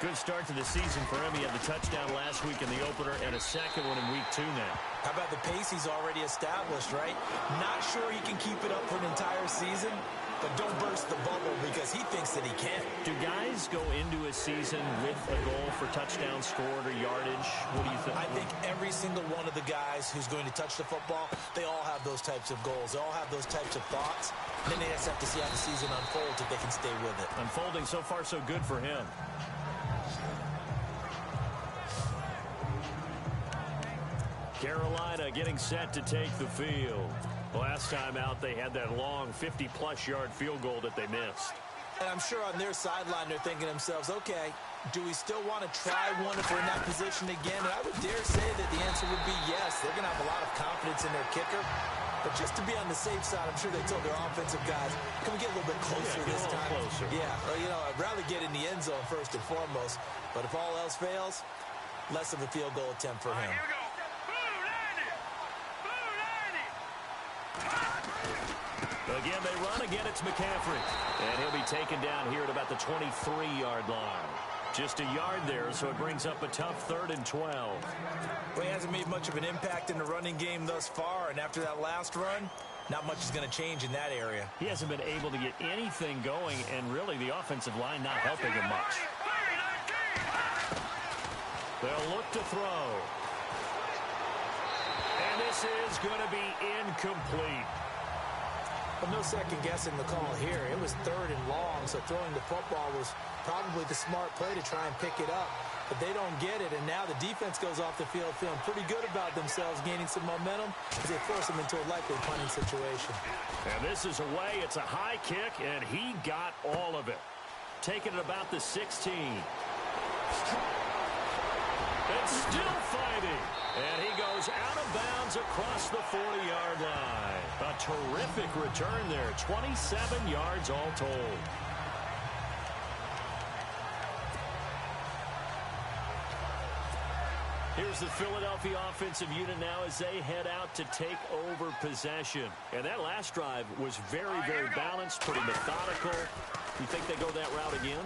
Good start to the season for him. He had the touchdown last week in the opener and a 2nd one in week 2 now. How about the pace he's already established, right? Not sure he can keep it up for an entire season, but don't burst the bubble because he thinks that he can. Do guys go into a season with a goal for touchdowns scored or yardage? What do you think? I think every single one of the guys who's going to touch the football, they all have those types of goals. They all have those types of thoughts. And then they just have to see how the season unfolds if they can stay with it. Unfolding so far so good for him. Carolina getting set to take the field. Last time out, they had that long 50-plus yard field goal that they missed. And I'm sure on their sideline, they're thinking to themselves, okay, do we still want to try one if we're in that position again? And I would dare say that the answer would be yes. They're going to have a lot of confidence in their kicker. But just to be on the safe side, I'm sure they told their offensive guys, can we get a little bit closer this time? Closer. Yeah, well, you know, I'd rather get in the end zone first and foremost. But if all else fails, less of a field goal attempt for him. Here we go. Again, they run. Again, it's McCaffrey. And he'll be taken down here at about the 23-yard line. Just a yard there, so it brings up a tough 3rd and 12. Well, he hasn't made much of an impact in the running game thus far, and after that last run, not much is going to change in that area. He hasn't been able to get anything going, and really the offensive line not helping him much. They'll look to throw. And this is going to be incomplete. Well, no second guessing the call here. It was 3rd and long, so throwing the football was probably the smart play to try and pick it up. But they don't get it, and now the defense goes off the field feeling pretty good about themselves, gaining some momentum as they force them into a likely punting situation. And this is away. It's a high kick, and he got all of it. Taking it about the 16. And still fighting. And he goes out of bounds across the 40-yard line. A terrific return there. 27 yards all told. Here's the Philadelphia offensive unit now as they head out to take over possession. And that last drive was very, very balanced, pretty methodical. You think they go that route again?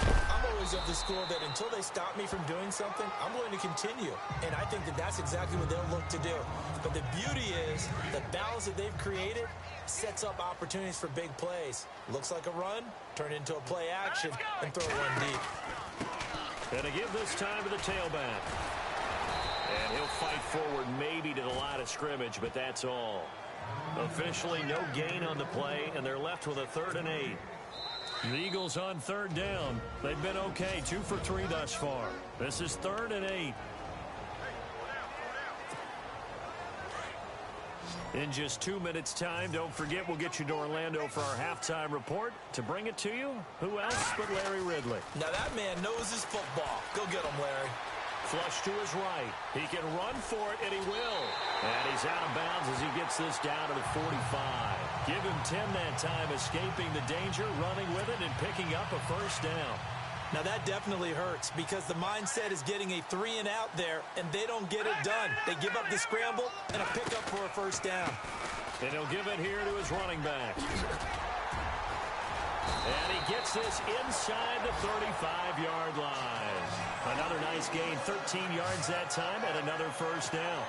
I'm always of the school that until they stop me from doing something, I'm going to continue. And I think that that's exactly what they'll look to do. But the beauty is the balance that they've created sets up opportunities for big plays. Looks like a run, turn it into a play action, and throw one deep. And to give this time to the tailback. And he'll fight forward maybe to the line of scrimmage, but that's all. Officially no gain on the play, and they're left with a 3rd and 8. The Eagles on 3rd down. They've been okay, 2 for 3 thus far. This is 3rd and 8. In just 2 minutes' time, don't forget we'll get you to Orlando for our halftime report. To bring it to you, who else but Larry Ridley? Now that man knows his football. Go get him, Larry. Flush to his right. He can run for it, and he will. And he's out of bounds as he gets this down to the 45. Give him 10 that time, escaping the danger, running with it, and picking up a 1st down. Now that definitely hurts because the mindset is getting a 3 and out there, and they don't get it done. They give up the scramble and a pickup for a 1st down. And he'll give it here to his running back. And he gets this inside the 35-yard line. Another nice gain, 13 yards that time, and another 1st down.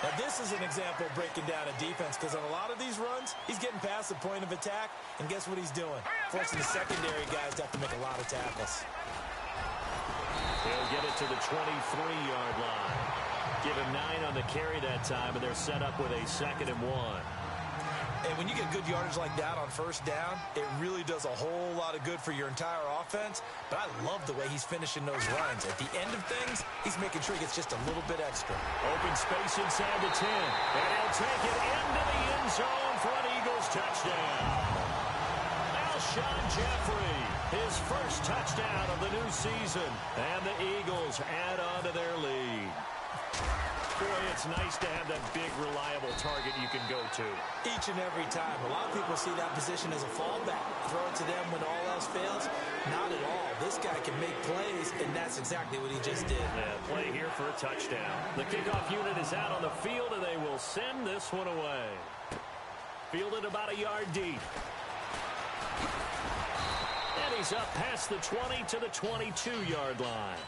Now, this is an example of breaking down a defense because on a lot of these runs, he's getting past the point of attack, and guess what he's doing? Forcing the secondary guys to have to make a lot of tackles. He'll get it to the 23-yard line. Give him 9 on the carry that time, and they're set up with a 2nd and 1. And when you get good yardage like that on 1st down, it really does a whole lot of good for your entire offense. But I love the way he's finishing those runs. At the end of things, he's making sure he gets just a little bit extra. Open space inside the 10. And he'll take it into the end zone for an Eagles touchdown. Alshon Jeffrey, his 1st touchdown of the new season. And the Eagles add on to their lead. Boy, it's nice to have that big, reliable target you can go to. Each and every time. A lot of people see that position as a fallback. Throw it to them when all else fails. Not at all. This guy can make plays, and that's exactly what he just did. Yeah, play here for a touchdown. The kickoff unit is out on the field, and they will send this one away. Fielded about a yard deep. And he's up past the 20 to the 22-yard line.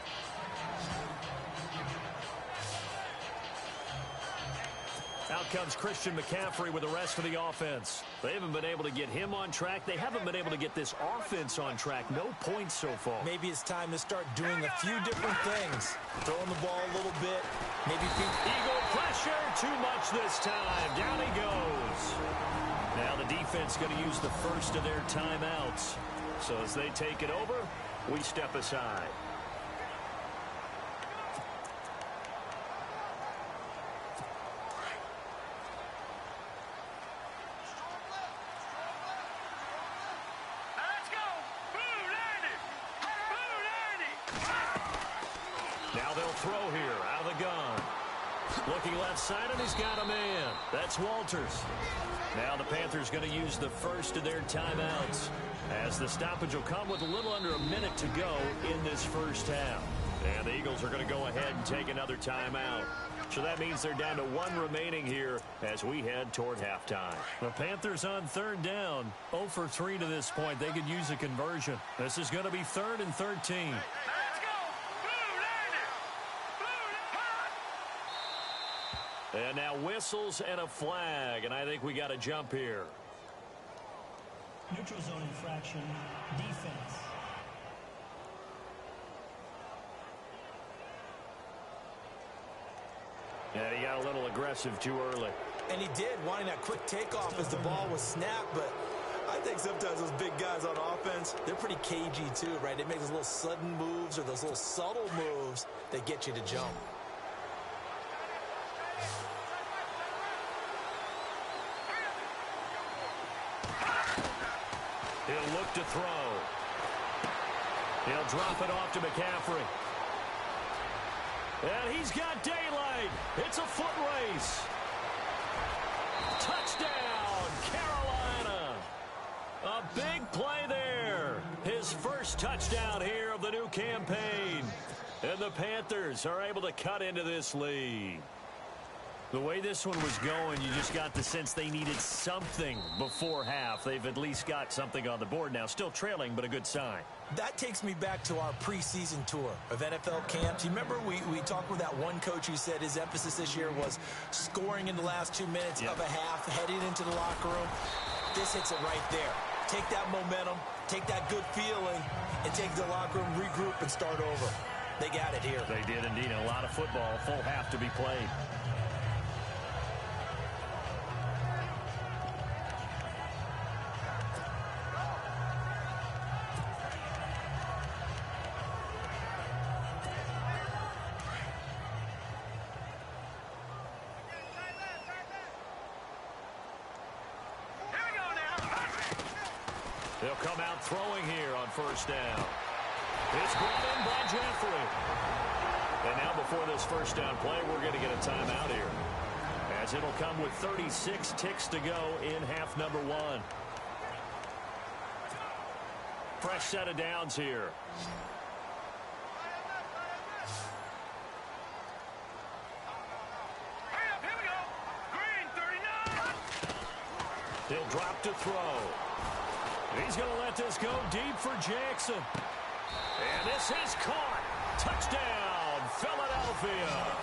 Out comes Christian McCaffrey with the rest of the offense. They haven't been able to get him on track. They haven't been able to get this offense on track. No points so far. Maybe it's time to start doing a few different things. Throwing the ball a little bit. Maybe Eagle pressure. Too much this time. Down he goes. Now the defense going to use the first of their timeouts. So as they take it over, we step aside. Now they'll throw here out of the gun. Looking left side, and he's got a man. That That's Walters. Now the Panthers going to use the first of their timeouts, as the stoppage will come with a little under a minute to go in this first half. And the Eagles are going to go ahead and take another timeout. So that means they're down to one remaining here as we head toward halftime. The Panthers on third down, 0 for 3 to this point. They could use a conversion. This is going to be 3rd and 13. Let's go! Blue, And now whistles and a flag, and I think we got to jump here. Neutral zone infraction, defense. And he got a little aggressive too early. And he did, wanting that quick takeoff as the ball was snapped. But I think sometimes those big guys on offense, they're pretty cagey too, right? They make those little sudden moves or those little subtle moves that get you to jump. He'll look to throw. He'll drop it off to McCaffrey. And he's got daylight. It's a foot race. Touchdown, Carolina. A big play there. His first touchdown here of the new campaign. And the Panthers are able to cut into this lead. The way this one was going, you just got the sense they needed something before half. They've at least got something on the board now. Still trailing, but a good sign. That takes me back to our preseason tour of NFL camps. You remember we talked with that one coach who said his emphasis this year was scoring in the last 2 minutes of a half, heading into the locker room. This hits it right there. Take that momentum, take that good feeling, and take the locker room, regroup, and start over. They got it here. They did indeed. A lot of football, full half to be played. They'll come out throwing here on first down. It's brought in by Jeffrey. And now before this first down play, we're going to get a timeout here, as it'll come with 36 ticks to go in half number 1. Fresh set of downs here. Here we go. Green, 39. He'll drop to throw. He's going to let this go deep for Jackson. And this is caught. Touchdown, Philadelphia.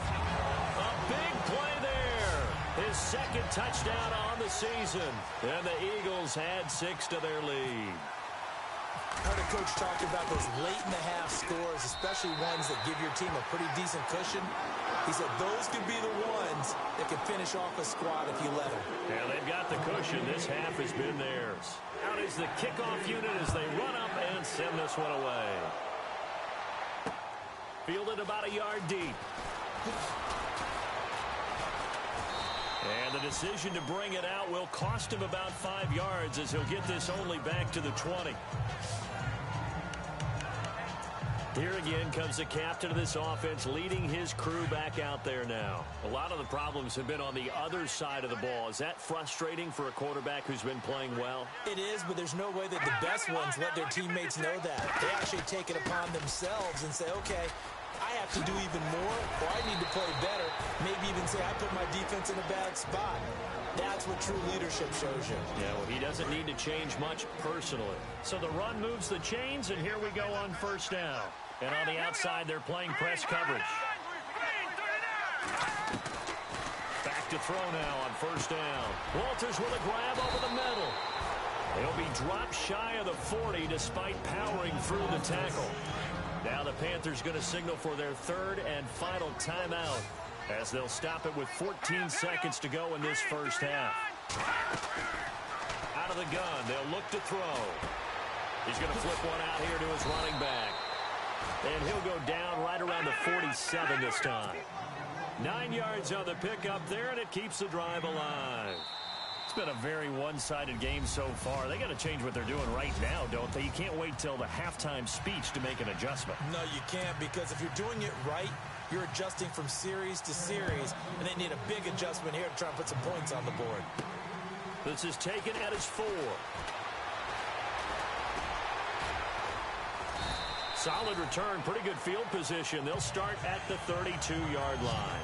A big play there. His second touchdown on the season. And the Eagles add 6 to their lead. I heard a coach talk about those late-in-the-half scores, especially ones that give your team a pretty decent cushion. He said those could be the ones that can finish off a squad if you let them. Yeah, they've got the cushion. This half has been theirs. Out is the kickoff unit as they run up and send this one away. Fielded about a yard deep. And the decision to bring it out will cost him about 5 yards, as he'll get this only back to the 20. Here again comes the captain of this offense, leading his crew back out there now. A lot of the problems have been on the other side of the ball. Is that frustrating for a quarterback who's been playing well? It is, but there's no way that the best ones let their teammates know that. They actually take it upon themselves and say, okay, I have to do even more, or I need to play better. Maybe even say I put my defense in a bad spot. That's what true leadership shows you. Yeah, well, he doesn't need to change much personally. So the run moves the chains, and here we go on first down. And on the outside, they're playing press coverage. Back to throw now on first down. Walters with a grab over the middle. He'll be dropped shy of the 40 despite powering through the tackle. Now the Panthers going to signal for their third and final timeout, as they'll stop it with 14 seconds to go in this first half. Out of the gun, they'll look to throw. He's going to flip one out here to his running back. And he'll go down right around the 47 this time. 9 yards on the pickup there, and it keeps the drive alive. It's been a very one-sided game so far. They got to change what they're doing right now, don't they? You can't wait till the halftime speech to make an adjustment. No, you can't, because if you're doing it right, you're adjusting from series to series, and they need a big adjustment here to try and put some points on the board. This is taken at his 4. Solid return, pretty good field position. They'll start at the 32-yard line.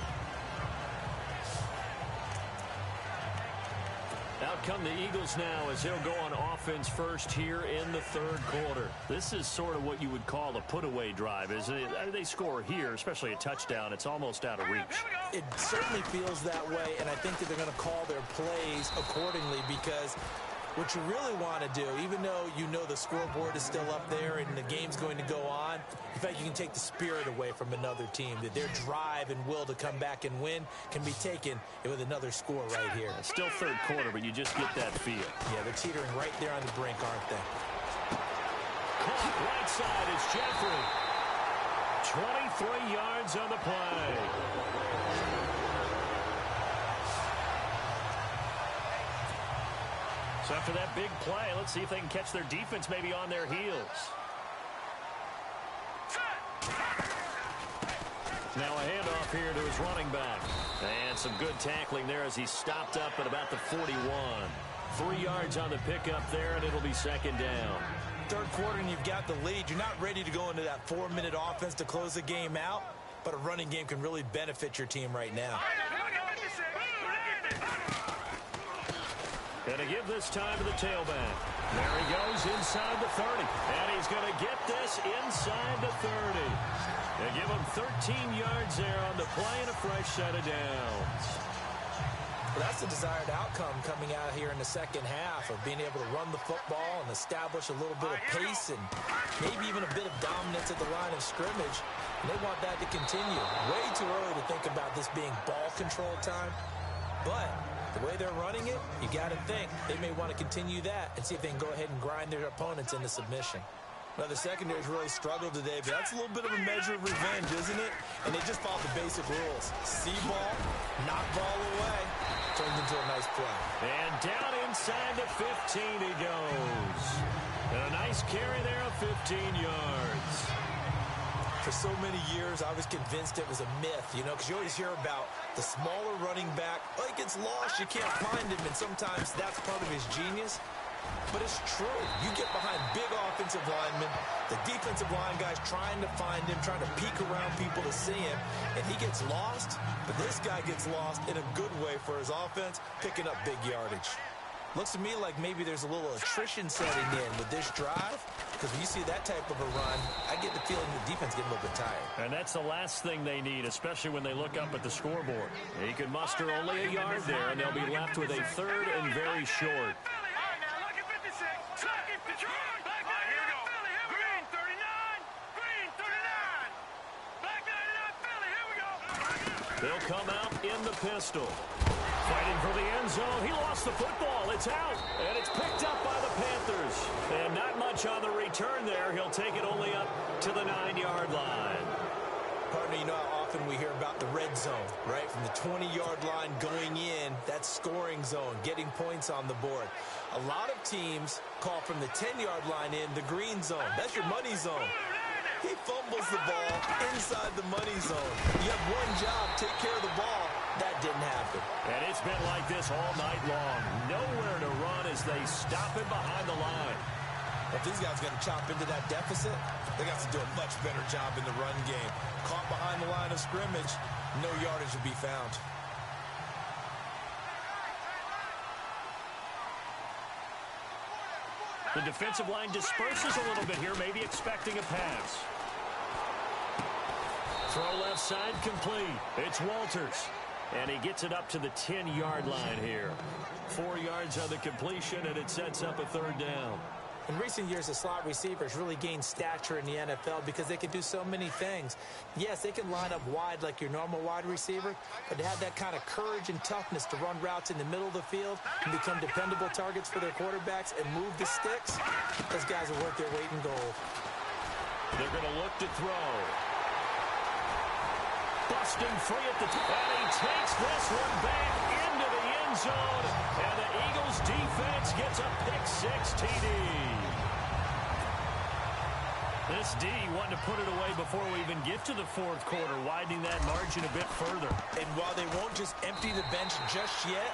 Out come the Eagles now as they'll go on offense first here in the third quarter. This is sort of what you would call a put-away drive, isn't it? They score here, especially a touchdown. It's almost out of reach. It certainly feels that way, and I think that they're going to call their plays accordingly because what you really want to do, even though you know the scoreboard is still up there and the game's going to go on, in fact, you can take the spirit away from another team, that their drive and will to come back and win can be taken with another score right here. Still third quarter, but you just get that feel. Yeah, they're teetering right there on the brink, aren't they? Caught right side is Jeffrey. 23 yards on the play. So after that big play, let's see if they can catch their defense maybe on their heels. Now a handoff here to his running back. And some good tackling there as he stopped up at about the 41. 3 yards on the pickup there, and it'll be second down. Third quarter, and you've got the lead. You're not ready to go into that 4-minute offense to close the game out, but a running game can really benefit your team right now. Going to give this time to the tailback. There he goes inside the 30. And he's going to get this inside the 30. They give him 13 yards there on the play and a fresh set of downs. Well, that's the desired outcome coming out here in the second half of being able to run the football and establish a little bit of pace and maybe even a bit of dominance at the line of scrimmage. And they want that to continue. Way too early to think about this being ball control time. But the way they're running it, you got to think they may want to continue that and see if they can go ahead and grind their opponents into submission. Well, the secondary's really struggled today, but that's a little bit of a measure of revenge, isn't it? And they just followed the basic rules. See ball, knock ball away, turns into a nice play. And down inside the 15 he goes. And a nice carry there of 15 yards. For so many years, I was convinced it was a myth, you know, because you always hear about the smaller running back. Oh, he gets lost, you can't find him, and sometimes that's part of his genius. But it's true. You get behind big offensive linemen, the defensive line guys trying to find him, trying to peek around people to see him, and he gets lost. But this guy gets lost in a good way for his offense, picking up big yardage. Looks to me like maybe there's a little attrition setting in with this drive, because when you see that type of a run, I get the feeling the defense getting a little bit tired. And that's the last thing they need, especially when they look up at the scoreboard. He can muster only a yard there, and they'll be left with a third and very short. They'll come out in the pistol. Fighting for the end zone. He lost the football. It's out. And it's picked up by the Panthers. And not much on the return there. He'll take it only up to the 9-yard line. Partner, you know how often we hear about the red zone, right? From the 20-yard line going in, that's scoring zone, getting points on the board. A lot of teams call from the 10-yard line in the green zone. That's your money zone. He fumbles the ball inside the money zone. You have one job, take care of the ball. That didn't happen. And it's been like this all night long. Nowhere to run as they stop him behind the line. If these guys are going to chop into that deficit, they got to do a much better job in the run game. Caught behind the line of scrimmage, no yardage to be found. The defensive line disperses a little bit here, maybe expecting a pass. Throw left side complete. It's Walters. And he gets it up to the 10-yard line here. 4 yards on the completion, and it sets up a third down. In recent years, the slot receivers really gained stature in the NFL because they can do so many things. Yes, they can line up wide like your normal wide receiver, but to have that kind of courage and toughness to run routes in the middle of the field and become dependable targets for their quarterbacks and move the sticks, those guys are worth their weight in gold. They're going to look to throw. Busting free at the top, and he takes this one back into the end zone, and the Eagles defense gets a pick-six TD. This D wanting to put it away before we even get to the fourth quarter, widening that margin a bit further. And while they won't just empty the bench just yet,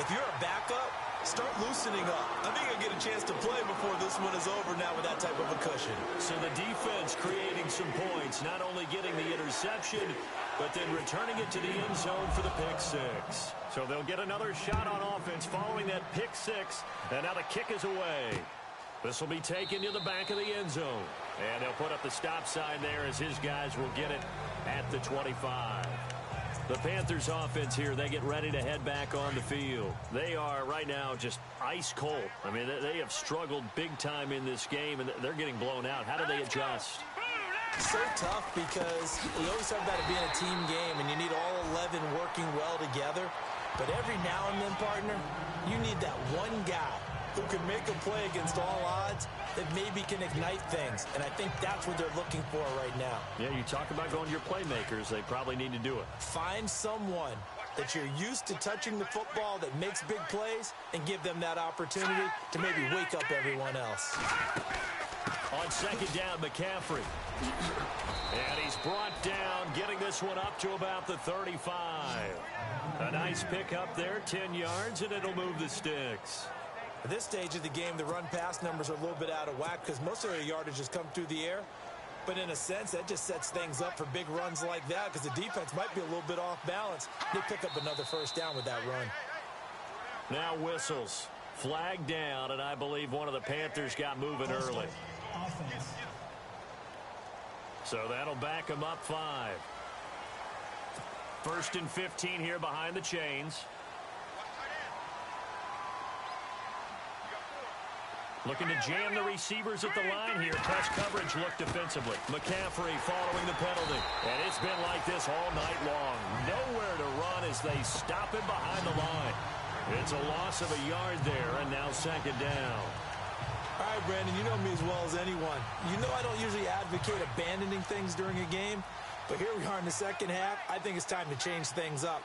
if you're a backup, start loosening up. I think you'll get a chance to play before this one is over now with that type of a cushion. So the defense creating some points, not only getting the interception, but then returning it to the end zone for the pick six. So they'll get another shot on offense following that pick six, and now the kick is away. This will be taken to the back of the end zone. And they'll put up the stop sign there as his guys will get it at the 25. The Panthers offense here, they get ready to head back on the field. They are right now just ice cold. I mean, they have struggled big time in this game, and they're getting blown out. How do they adjust? So tough because we always talk about it being a team game, and you need all 11 working well together. But every now and then, partner, you need that one guy who can make a play against all odds that maybe can ignite things. And I think that's what they're looking for right now. Yeah, you talk about going to your playmakers. They probably need to do it. Find someone that you're used to touching the football that makes big plays and give them that opportunity to maybe wake up everyone else. On second down, McCaffrey. And he's brought down, getting this one up to about the 35. A nice pick up there, 10 yards, and it'll move the sticks. At this stage of the game, the run-pass numbers are a little bit out of whack because most of their yardage has come through the air. But in a sense, that just sets things up for big runs like that because the defense might be a little bit off balance. They pick up another first down with that run. Now whistles. Flag down, and I believe one of the Panthers got moving early. Offense. So that'll back them up 5. First and 15 here behind the chains. Looking to jam the receivers at the line here. Press coverage look defensively. McCaffrey following the penalty. And it's been like this all night long. Nowhere to run as they stop him behind the line. It's a loss of a yard there, and now second down. All right, Brandon, you know me as well as anyone. You know I don't usually advocate abandoning things during a game, but here we are in the second half. I think it's time to change things up.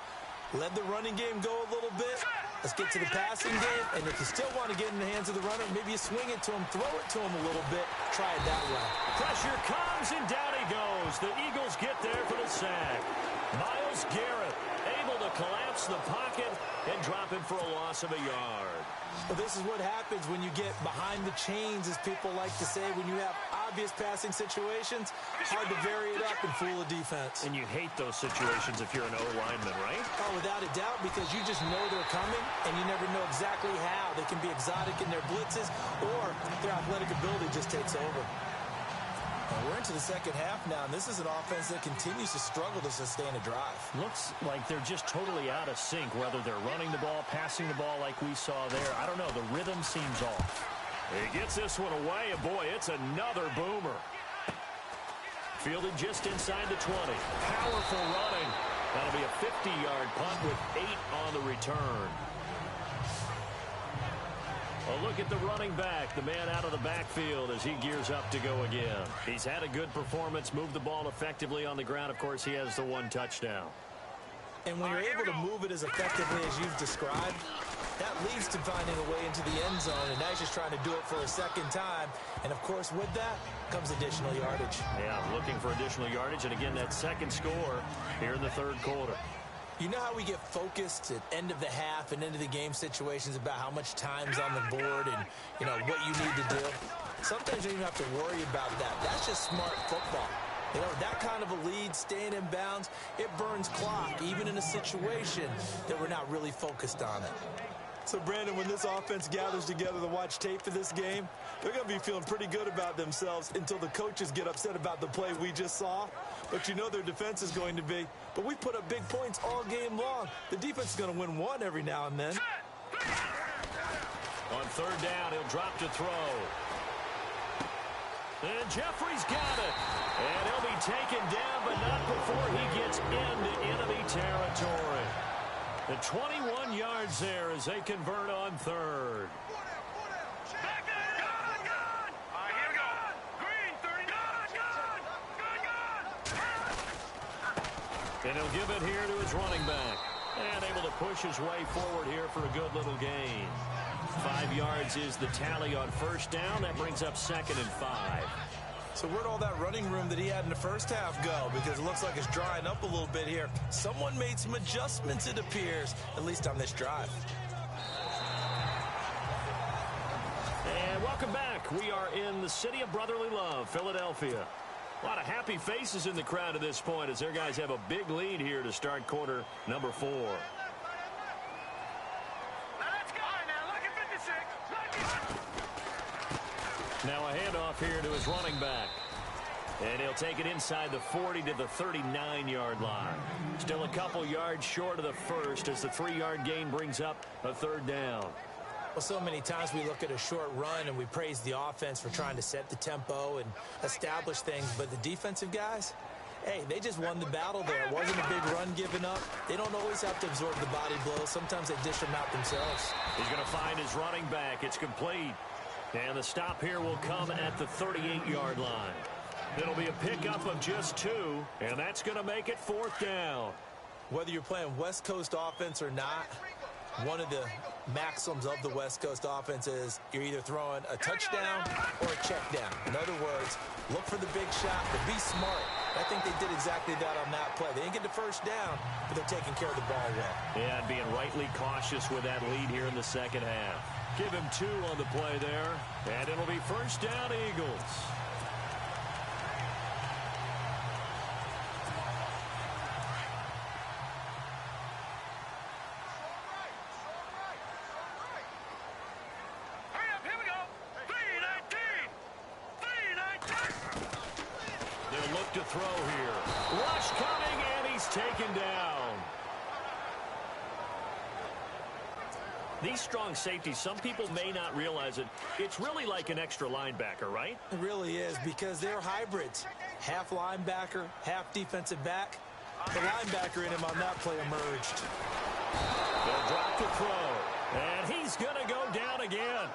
Let the running game go a little bit. Let's get to the passing game, and if you still want to get in the hands of the runner, maybe you swing it to him, throw it to him a little bit, try it that way. Pressure comes, and down he goes. The Eagles get there for the sack. Myles Garrett able to collapse the pocket and drop him for a loss of a yard. Well, this is what happens when you get behind the chains, as people like to say, when you have obvious passing situations. Hard to vary it up and fool a defense. And you hate those situations if you're an O-lineman, right? Oh, without a doubt, because you just know they're coming, and you never know exactly how. They can be exotic in their blitzes, or their athletic ability just takes over. Well, we're into the second half now, and this is an offense that continues to struggle to sustain a drive. Looks like they're just totally out of sync, whether they're running the ball, passing the ball like we saw there. I don't know. The rhythm seems off. He gets this one away, and boy, it's another boomer. Fielded just inside the 20. Powerful running. That'll be a 50-yard punt with 8 on the return. A look at the running back, the man out of the backfield as he gears up to go again. He's had a good performance, moved the ball effectively on the ground. Of course, he has the 1 touchdown. And when you're able to move it as effectively as you've described, that leads to finding a way into the end zone, and now he's just trying to do it for a second time. And, of course, with that comes additional yardage. Yeah, looking for additional yardage, and again, that second score here in the third quarter. You know how we get focused at end of the half and end of the game situations about how much time's on the board and, you know, what you need to do? Sometimes you don't even have to worry about that. That's just smart football. You know, that kind of a lead, staying in bounds, it burns clock, even in a situation that we're not really focused on it. So, Brandon, when this offense gathers together to watch tape for this game, they're going to be feeling pretty good about themselves until the coaches get upset about the play we just saw. But you know their defense is going to be. But we put up big points all game long. The defense is going to win one every now and then. On third down, he'll drop to throw. And Jeffrey's got it. And he'll be taken down, but not before he gets into enemy territory. The 21 yards there as they convert on third. Back there, gun! All right, here we go. Green, 30, gun! And he'll give it here to his running back. And able to push his way forward here for a good little gain. 5 yards is the tally on first down. That brings up 2nd and 5. So where'd all that running room that he had in the first half go? Because it looks like it's drying up a little bit here. Someone made some adjustments, it appears, at least on this drive. And welcome back. We are in the city of brotherly love, Philadelphia. A lot of happy faces in the crowd at this point as their guys have a big lead here to start quarter number 4. Now a handoff here to his running back. And he'll take it inside the 40 to the 39-yard line. Still a couple yards short of the first as the 3-yard gain brings up a third down. Well, so many times we look at a short run and we praise the offense for trying to set the tempo and establish things. But the defensive guys, hey, they just won the battle there. It wasn't a big run given up. They don't always have to absorb the body blows. Sometimes they dish them out themselves. He's going to find his running back. It's complete. And the stop here will come at the 38-yard line. It'll be a pickup of just 2, and that's going to make it 4th down. Whether you're playing West Coast offense or not, one of the maxims of the West Coast offense is you're either throwing a touchdown or a check down. In other words, look for the big shot, but be smart. I think they did exactly that on that play. They didn't get the first down, but they're taking care of the ball well. Yeah, and being rightly cautious with that lead here in the second half. Give him 2 on the play there, and it'll be first down, Eagles. To throw here. Rush coming, and he's taken down. These strong safeties, some people may not realize it. It's really like an extra linebacker, right? It really is, because they're hybrids. Half linebacker, half defensive back. The linebacker in him on that play emerged. They'll drop the throw, and he's going to go down again.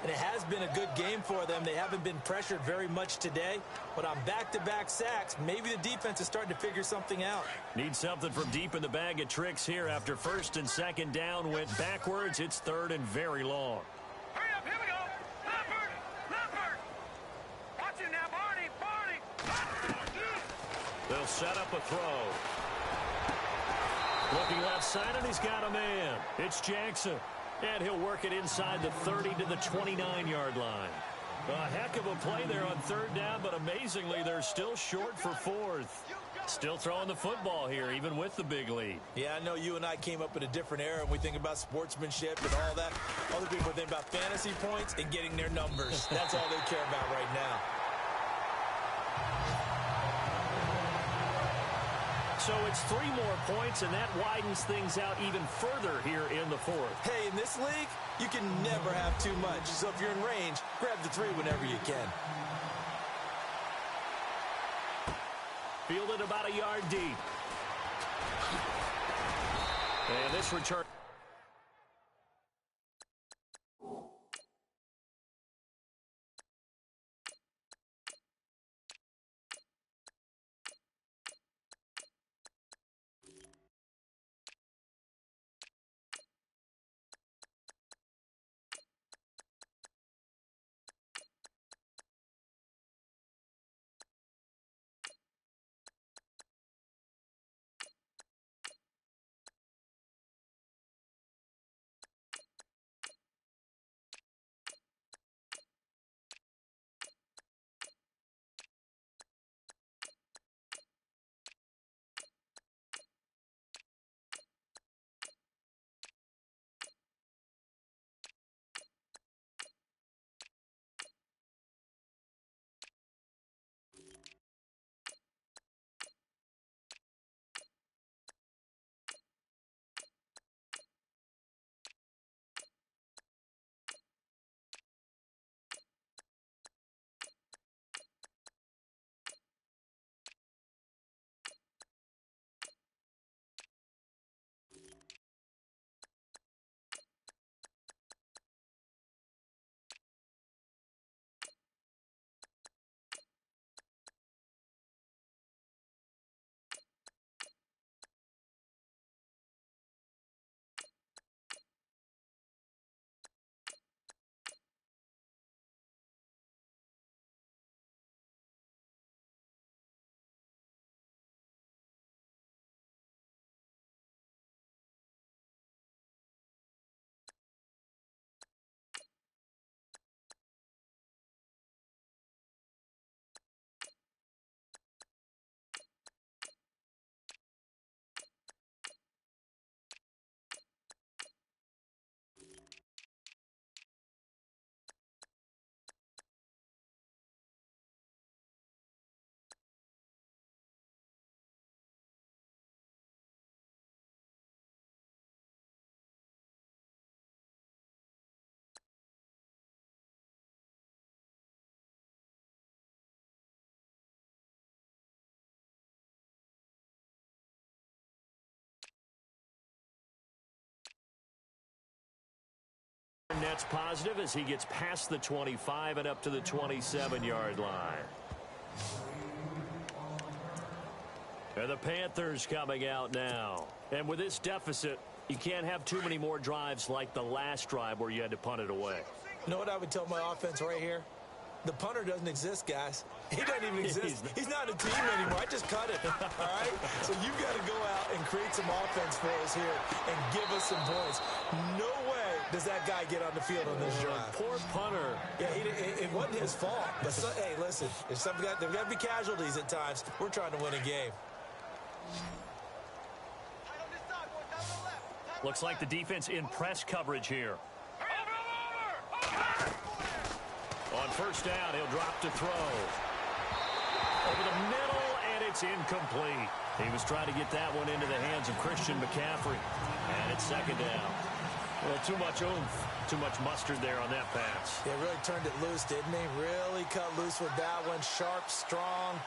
And it has been a good game for them. They haven't been pressured very much today. But on back-to-back sacks, maybe the defense is starting to figure something out. Need something from deep in the bag of tricks here after first and second down went backwards. It's third and very long. Hurry up, here we go. Leopard. Watch him now, Barney. They'll set up a throw. Looking left side, and he's got a man. It's Jackson. And he'll work it inside the 30 to the 29-yard line. A heck of a play there on third down, but amazingly, they're still short for 4th. Still throwing the football here, even with the big lead. Yeah, I know you and I came up in a different era, and we think about sportsmanship and all that. Other people think about fantasy points and getting their numbers. That's all they care about right now. So it's 3 more points, and that widens things out even further here in the 4th. Hey, in this league, you can never have too much. So if you're in range, grab the 3 whenever you can. Fielded about a yard deep. And this return. return net's positive as he gets past the 25 and up to the 27-yard line. And the Panthers coming out now. And with this deficit, you can't have too many more drives like the last drive where you had to punt it away. You know what I would tell my offense right here? The punter doesn't exist, guys. He doesn't even exist. He's not a team anymore. I just cut it, all right? So you've got to go out and create some offense for us here and give us some points. No way does that guy get on the field on this drive. Poor punter. Yeah, it wasn't his fault. But, hey, listen, there's got to be casualties at times. We're trying to win a game. Looks like the defense in press coverage here. On first down, he'll drop to throw. Over the middle, and it's incomplete. He was trying to get that one into the hands of Christian McCaffrey. And it's second down. Well, too much oomph, too much mustard there on that pass. Yeah, really turned it loose, didn't he? Really cut loose with that one. Sharp, strong.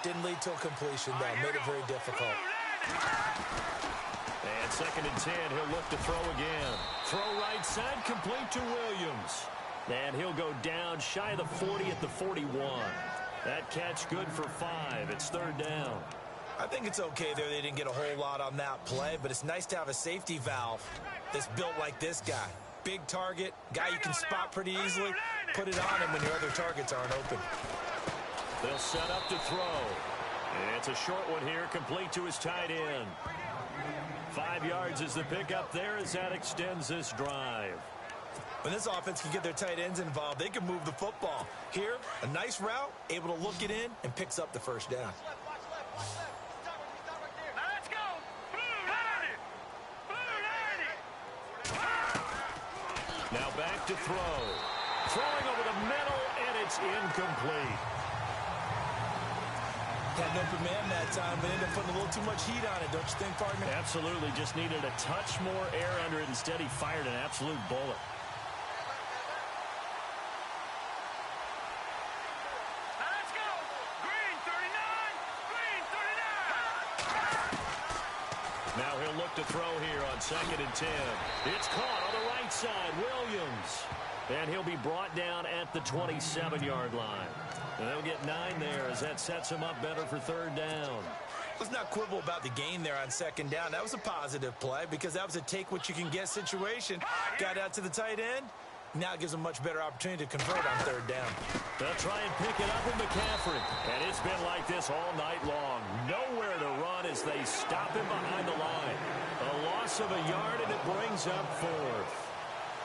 Didn't lead to a completion, though. Made it very difficult. And second and 10, he'll look to throw again. Throw right side, complete to Williams. And he'll go down shy of the 40 at the 41. That catch good for 5. It's third down. I think it's okay there. They didn't get a whole lot on that play, but it's nice to have a safety valve that's built like this guy. Big target, guy you can spot pretty easily. Put it on him when your other targets aren't open. They'll set up to throw. It's a short one here, complete to his tight end. 5 yards is the pickup there as that extends this drive. When this offense can get their tight ends involved, they can move the football. Here, a nice route, able to look it in, and picks up the first down. Let's go. Now back to throw. Throwing over the middle, and it's incomplete. Had an open man that time, but ended up putting a little too much heat on it, don't you think, partner? Absolutely. Just needed a touch more air under it. Instead, he fired an absolute bullet. Let's go. Green 39. Green 39. Now he'll look to throw here on second and 10. It's caught on the right side. Williams. And he'll be brought down at the 27-yard line. And they'll get 9 there as that sets him up better for third down. Let's not quibble about the gain there on second down. That was a positive play because that was a take-what-you-can-get situation. Got out to the tight end. Now it gives them a much better opportunity to convert on third down. They'll try and pick it up with McCaffrey. And it's been like this all night long. Nowhere to run as they stop him behind the line. A loss of a yard, and it brings up 4th.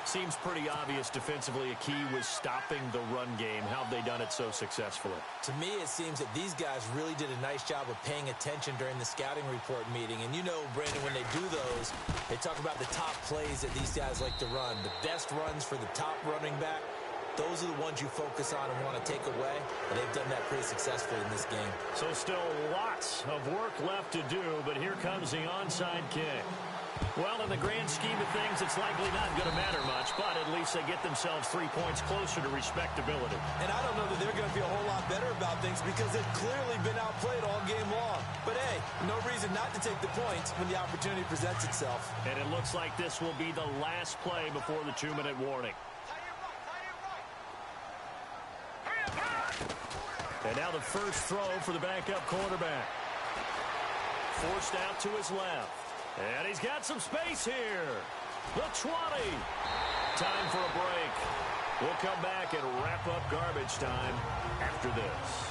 Seems pretty obvious defensively a key was stopping the run game. How have they done it so successfully? To me, it seems that these guys really did a nice job of paying attention during the scouting report meeting. And you know, Brandon, when they do those, they talk about the top plays that these guys like to run. The best runs for the top running back, those are the ones you focus on and want to take away. And they've done that pretty successfully in this game. So still lots of work left to do, but here comes the onside kick. Well, in the grand scheme of things, it's likely not going to matter much, but at least they get themselves 3 points closer to respectability. And I don't know that they're going to feel a whole lot better about things because they've clearly been outplayed all game long. But, hey, no reason not to take the points when the opportunity presents itself. And it looks like this will be the last play before the 2-minute warning. And now the first throw for the backup quarterback. Forced out to his left. And he's got some space here. The 20. Time for a break. We'll come back and wrap up garbage time after this.